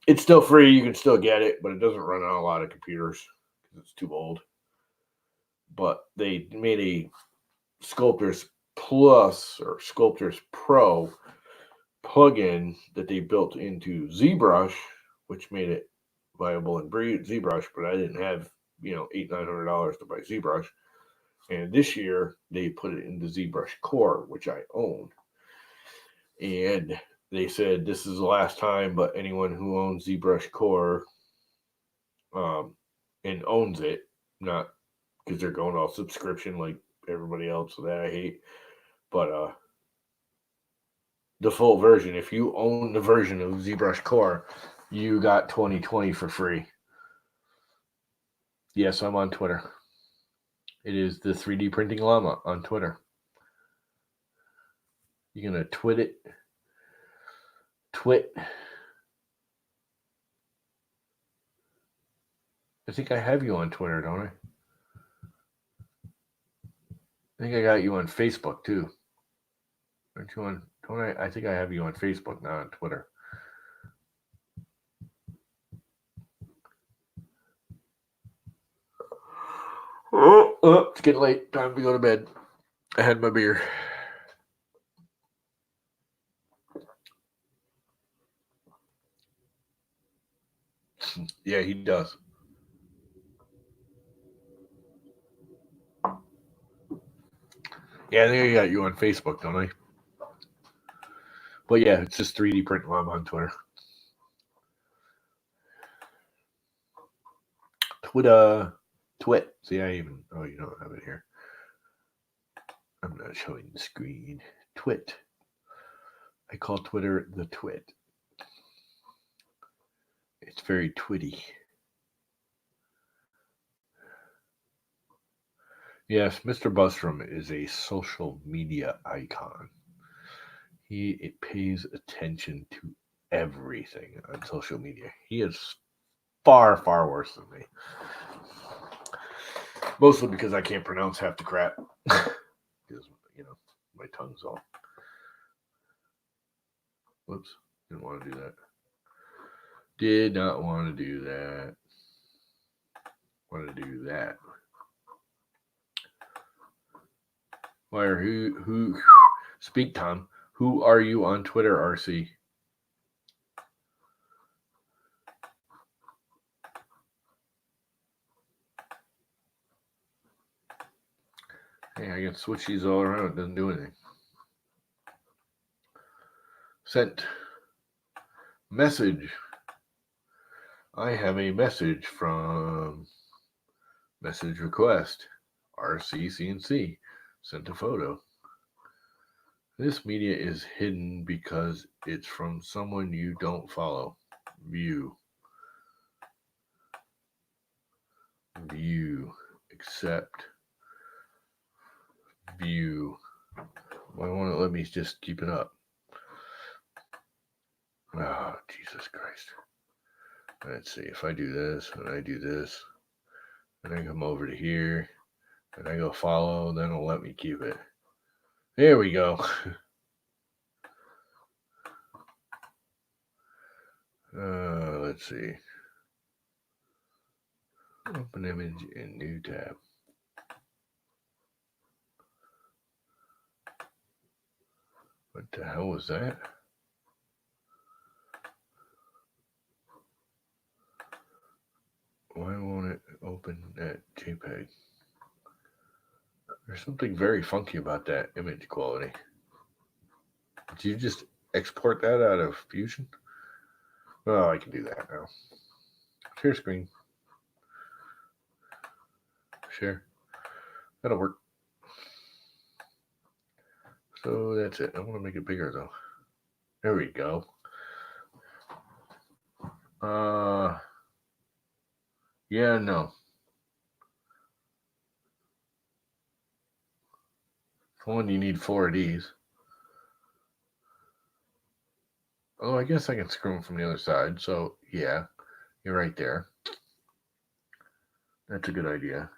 It's still free. You can still get it, but it doesn't run on a lot of computers because it's too old. But they made a Sculptress Plus or Sculptress Pro plugin that they built into ZBrush, which made it viable in ZBrush, but I didn't have $800-900 to buy ZBrush. And this year they put it into ZBrush Core, which I own. And they said this is the last time, but anyone who owns ZBrush Core and owns it, not because they're going off subscription like everybody else that I hate, but the full version, if you own the version of ZBrush Core, you got 2020 for free. Yes, I'm on Twitter. It is the 3D Printing Llama on Twitter. You're going to twit it. Twit. I think I have you on Twitter, don't I? I think I got you on Facebook, too. Aren't you on? Don't I? I think I have you on Facebook, not on Twitter. Oh, it's getting late. Time to go to bed. I had my beer. Yeah, he does. Yeah, I think I got you on Facebook, don't I? But yeah, it's just 3D print while I'm on Twitter. Twit. See, you don't have it here. I'm not showing the screen. Twit. I call Twitter the Twit. It's very twitty. Yes, Mr. Bustrom is a social media icon. He pays attention to everything on social media. He is far, far worse than me. Mostly because I can't pronounce half the crap. Because, my tongue's all. Whoops. Didn't want to do that. Did not want to do that. Want to do that. Wire, who, speak, Tom. Who are you on Twitter, RC? Hey, I can switch these all around. It doesn't do anything. Sent. Message. I have a message from message request. RCCNC. Sent a photo. This media is hidden because it's from someone you don't follow. View. Accept. View. Why won't it let me just keep it up? Oh, Jesus Christ. Let's see. If I do this, and I do this, and I come over to here, and I go follow, then it'll let me keep it. There we go. Let's see. Open image in new tab. What the hell was that? Why won't it open that JPEG? There's something very funky about that image quality. Did you just export that out of Fusion? Oh, I can do that now. Share screen. Share. That'll work. So that's it. I want to make it bigger though. There we go. Yeah, no. For one, you need 4 of these. Oh, I guess I can screw them from the other side. So, yeah, you're right there. That's a good idea.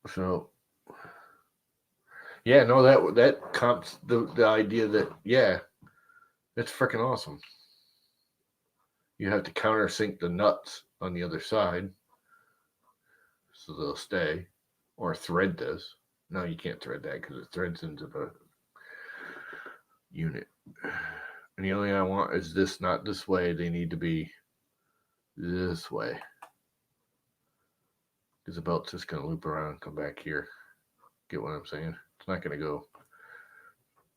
So, yeah, no, that comps the idea that, yeah, that's freaking awesome. You have to countersink the nuts on the other side so they'll stay, or thread this. No, you can't thread that because it threads into the unit. And the only thing I want is this, not this way. They need to be this way. Because the belt's just going to loop around and come back here. Get what I'm saying? It's not going to go.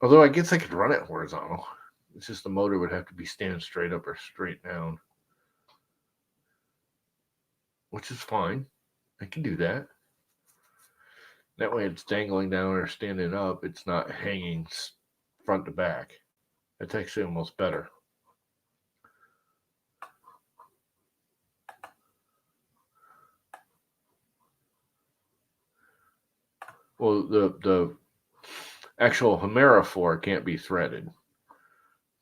Although I guess I could run it horizontal. It's just the motor would have to be standing straight up or straight down. Which is fine. I can do that. That way it's dangling down or standing up. It's not hanging front to back. That's actually almost better. Well, the actual Hemera floor can't be threaded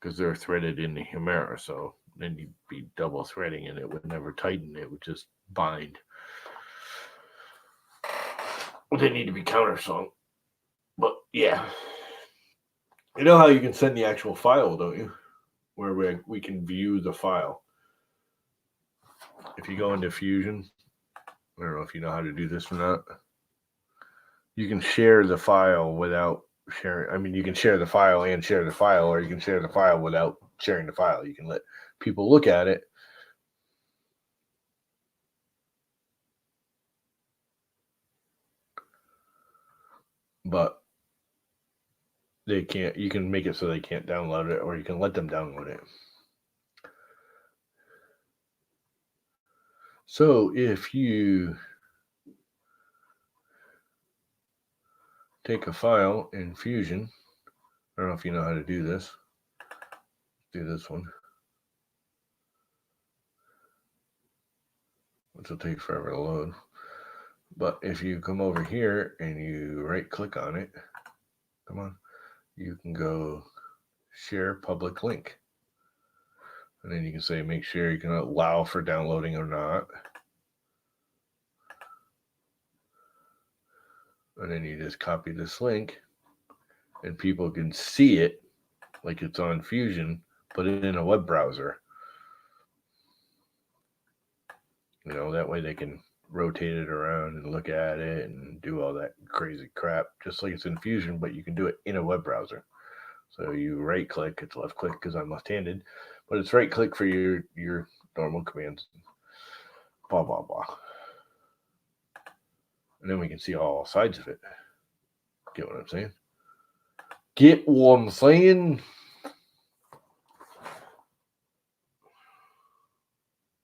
because they're threaded in the Hemera. So then you'd be double threading and it would never tighten. It would just bind. They need to be countersunk. But yeah. You know how you can send the actual file, don't you? Where we can view the file. If you go into Fusion, I don't know if you know how to do this or not. You can share the file without sharing. I mean, you can share the file and share the file, or you can share the file without sharing the file. You can let people look at it. but they can't. You can make it so they can't download it, or you can let them download it. So if you take a file in Fusion, I don't know if you know how to do this. Do this one, which will take forever to load. But if you come over here and you right click on it, come on, you can go share public link. And then you can say, make sure you can allow for downloading or not. And then you just copy this link and people can see it like it's on Fusion, put it in a web browser. That way they can rotate it around and look at it and do all that crazy crap, just like it's in Fusion, but you can do it in a web browser. So you right click, it's left click because I'm left handed, but it's right click for your normal commands. Blah, blah, blah. And then we can see all sides of it. Get what I'm saying? Get what I'm saying?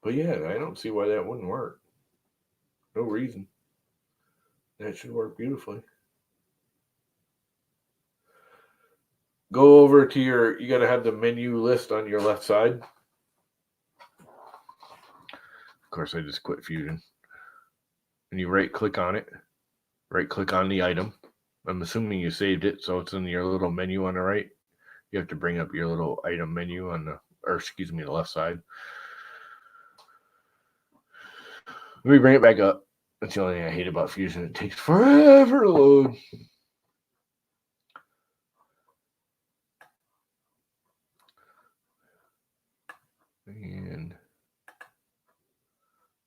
But yeah, I don't see why that wouldn't work. No reason. That should work beautifully. Go over to you got to have the menu list on your left side. Of course, I just quit Fusion. And you right click on it. Right click on the item. I'm assuming you saved it, so it's in your little menu on the right. You have to bring up your little item menu the left side. Let me bring it back up. That's the only thing I hate about Fusion. It takes forever to load. And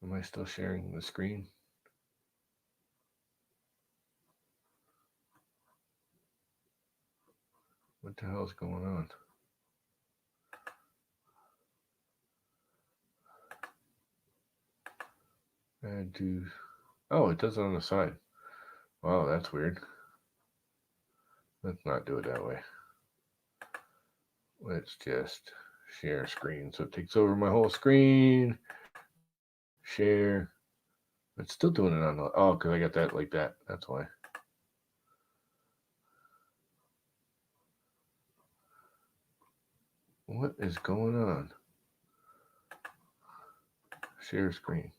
am I still sharing the screen? What the hell is going on? Add to. Oh, it does it on the side. Wow, that's weird. Let's not do it that way. Let's just share screen. So it takes over my whole screen. Share. It's still doing it on the. Oh, because I got that like that. That's why. What is going on? Share screen.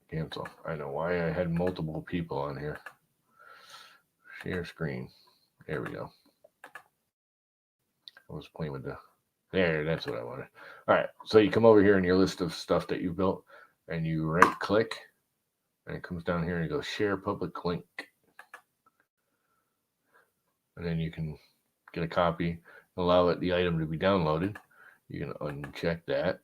Cancel. I know why I had multiple people on here. Share screen. There we go. I was playing with there, that's what I wanted. All right, so you come over here in your list of stuff that you built, and you right click, and it comes down here and you go share public link. And then you can get a copy, allow the item to be downloaded. You can uncheck that.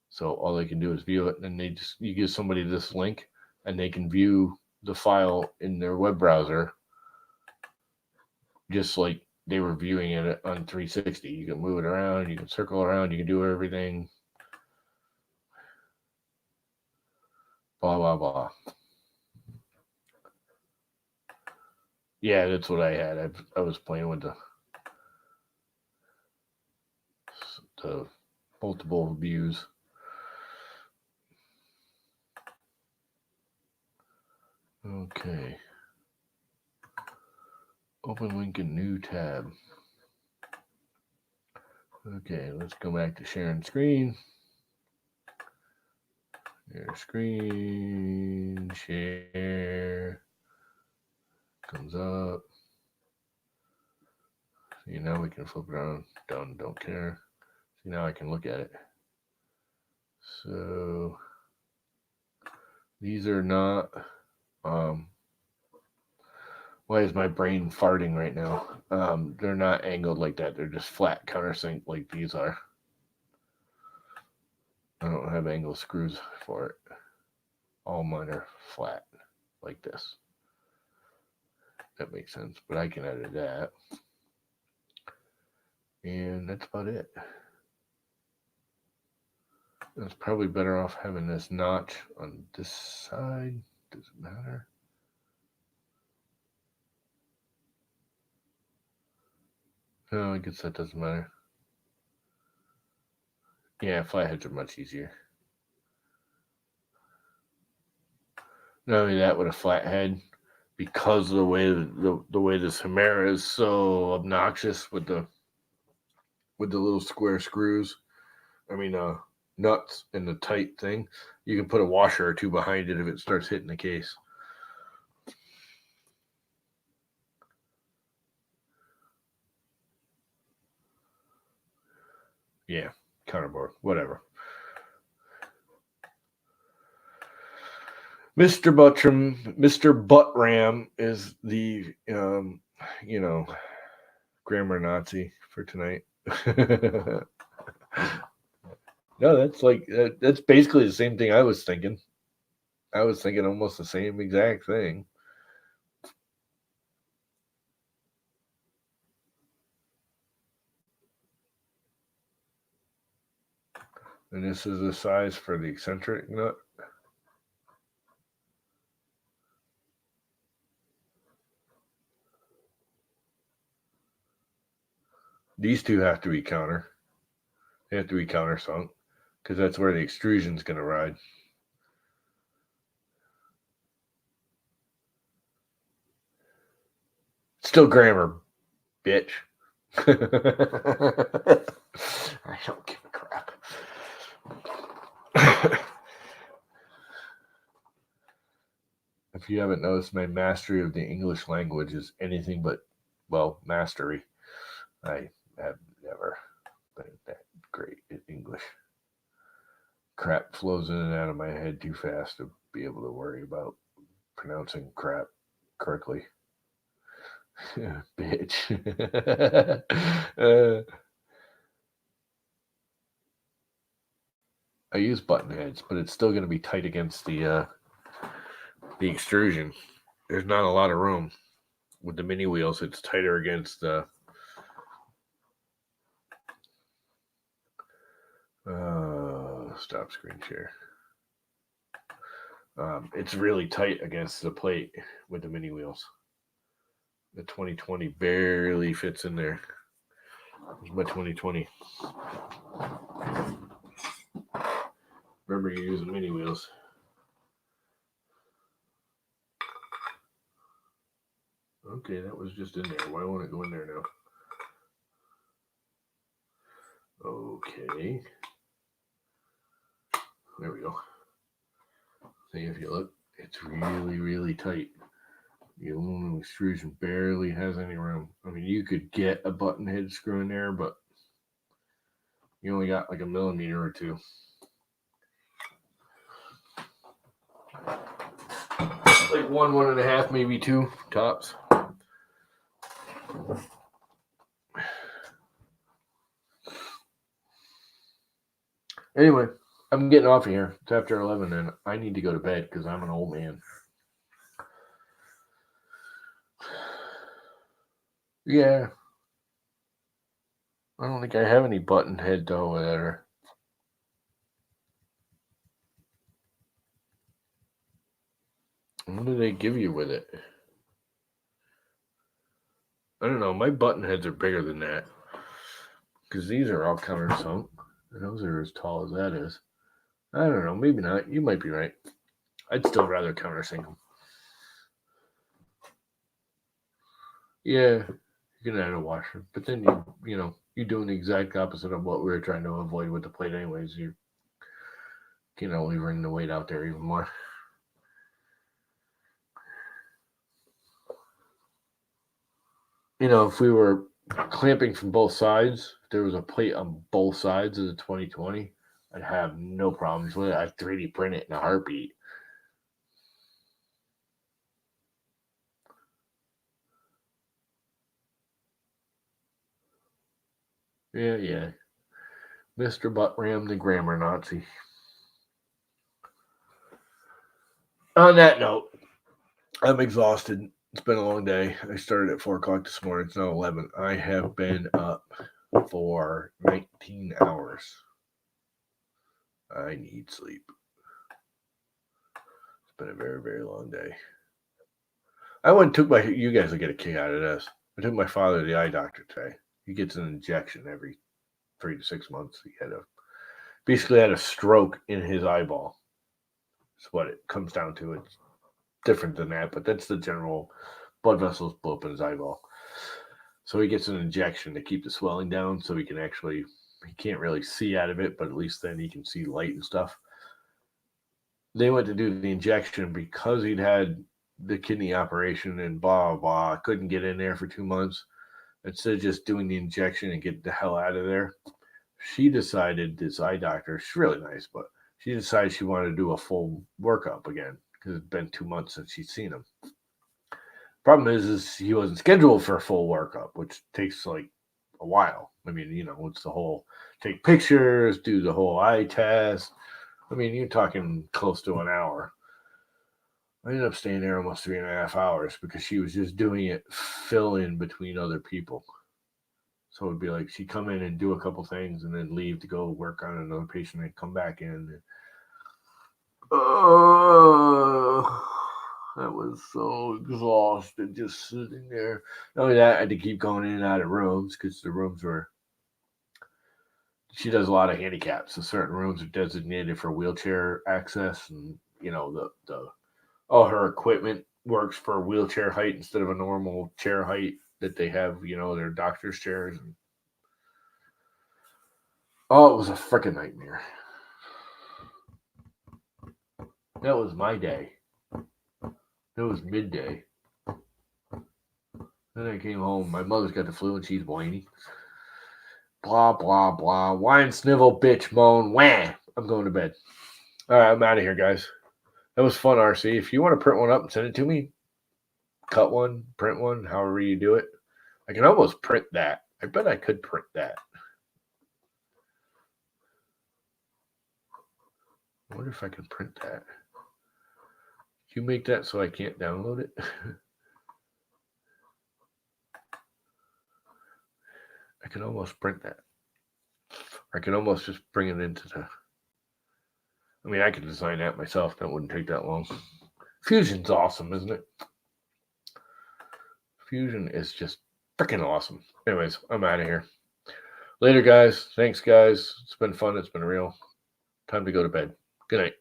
So all they can do is view it, and you give somebody this link, and they can view the file in their web browser, just like they were viewing it on 360. You can move it around, you can circle around, you can do everything. Blah, blah, blah. Yeah, that's what I had. I was playing with the multiple views. Okay. Open link in new tab. Okay, let's go back to sharing screen. Share screen, share. Comes up. See, now we can flip it around. Don't care. See, now I can look at it. So these are not. Why is my brain farting right now? They're not angled like that. They're just flat countersink like these are. I don't have angle screws for it. All mine are flat like this. That makes sense, but I can edit that. And that's about it. It's probably better off having this notch on this side. Does it matter? Oh, I guess that doesn't matter. Yeah, flatheads are much easier. Not only that, with a flathead, because of the way the Samara is so obnoxious with the little square screws. I mean, nuts and the tight thing. You can put a washer or two behind it if it starts hitting the case. Yeah, counterboard, whatever. Mr. Buttram is the grammar Nazi for tonight. No, that's basically the same thing I was thinking. I was thinking almost the same exact thing. And this is the size for the eccentric nut. These two have to be counter. They have to be countersunk because that's where the extrusion's going to ride. Still grammar, bitch. I don't give a crap. If you haven't noticed, my mastery of the English language is anything but, well, mastery. I have never been that great at English. Crap flows in and out of my head too fast to be able to worry about pronouncing crap correctly. Bitch. I use button heads, but it's still going to be tight against the extrusion. There's not a lot of room. With the mini wheels, it's tighter against the stop screen share. It's really tight against the plate with the mini wheels. The 2020 barely fits in there. Here's my 2020. Remember, you're using mini wheels. Okay, that was just in there. Why won't it go in there now? Okay. There we go. See, if you look, it's really, really tight. The aluminum extrusion barely has any room. I mean, you could get a button head screw in there, but you only got like a millimeter or two. Like one and a half, maybe two tops. Anyway, I'm getting off of here. It's after 11 and I need to go to bed because I'm an old man. Yeah. I don't think I have any button head though there. What do they give you with it? I don't know. My button heads are bigger than that. Because these are all countersunk. And those are as tall as that is. I don't know. Maybe not. You might be right. I'd still rather countersink them. Yeah, you can add a washer. But then you're doing the exact opposite of what we were trying to avoid with the plate anyways. You can only bring the weight out there even more. If we were clamping from both sides, if there was a plate on both sides of the 2020, I'd have no problems with it. I'd 3D print it in a heartbeat. Yeah. Mr. Buttram, the grammar Nazi. On that note, I'm exhausted. It's been a long day. I started at 4 o'clock this morning. It's now 11. I have been up for 19 hours. I need sleep. It's been a very, very long day. I went and took you guys will get a kick out of this. I took my father to the eye doctor today. He gets an injection every 3 to 6 months. He basically had a stroke in his eyeball. That's what it comes down to. It's different than that, but that's the general blood vessels blow up in his eyeball. So he gets an injection to keep the swelling down so he can't really see out of it, but at least then he can see light and stuff. They went to do the injection because he'd had the kidney operation and blah, blah, couldn't get in there for 2 months. Instead of just doing the injection and get the hell out of there, she decided, this eye doctor, she's really nice, but she decided she wanted to do a full workup again because it's been 2 months since she'd seen him. Problem is he wasn't scheduled for a full workup, which takes like a while. I mean, it's the whole take pictures, do the whole eye test. I mean, you're talking close to an hour. I ended up staying there almost 3.5 hours because she was just doing it fill in between other people. So it'd be like she'd come in and do a couple things and then leave to go work on another patient and come back in. That was so exhausted just sitting there. Not only that, I had to keep going in and out of rooms because the rooms were. She does a lot of handicaps, so certain rooms are designated for wheelchair access, and all her equipment works for wheelchair height instead of a normal chair height that they have, their doctor's chairs. And it was a freaking nightmare. That was my day. It was midday. Then I came home. My mother's got the flu and she's whiny. Blah, blah, blah. Whine, snivel, bitch, moan, wham. I'm going to bed. All right, I'm out of here, guys. That was fun, RC. If you want to print one up and send it to me, cut one, print one, however you do it. I can almost print that. I bet I could print that. I wonder if I can print that. Can you make that so I can't download it? I can almost print that. I can almost just bring it into the... I mean, I could design that myself. That wouldn't take that long. Fusion's awesome, isn't it? Fusion is just freaking awesome. Anyways, I'm out of here. Later, guys. Thanks, guys. It's been fun. It's been real. Time to go to bed. Good night.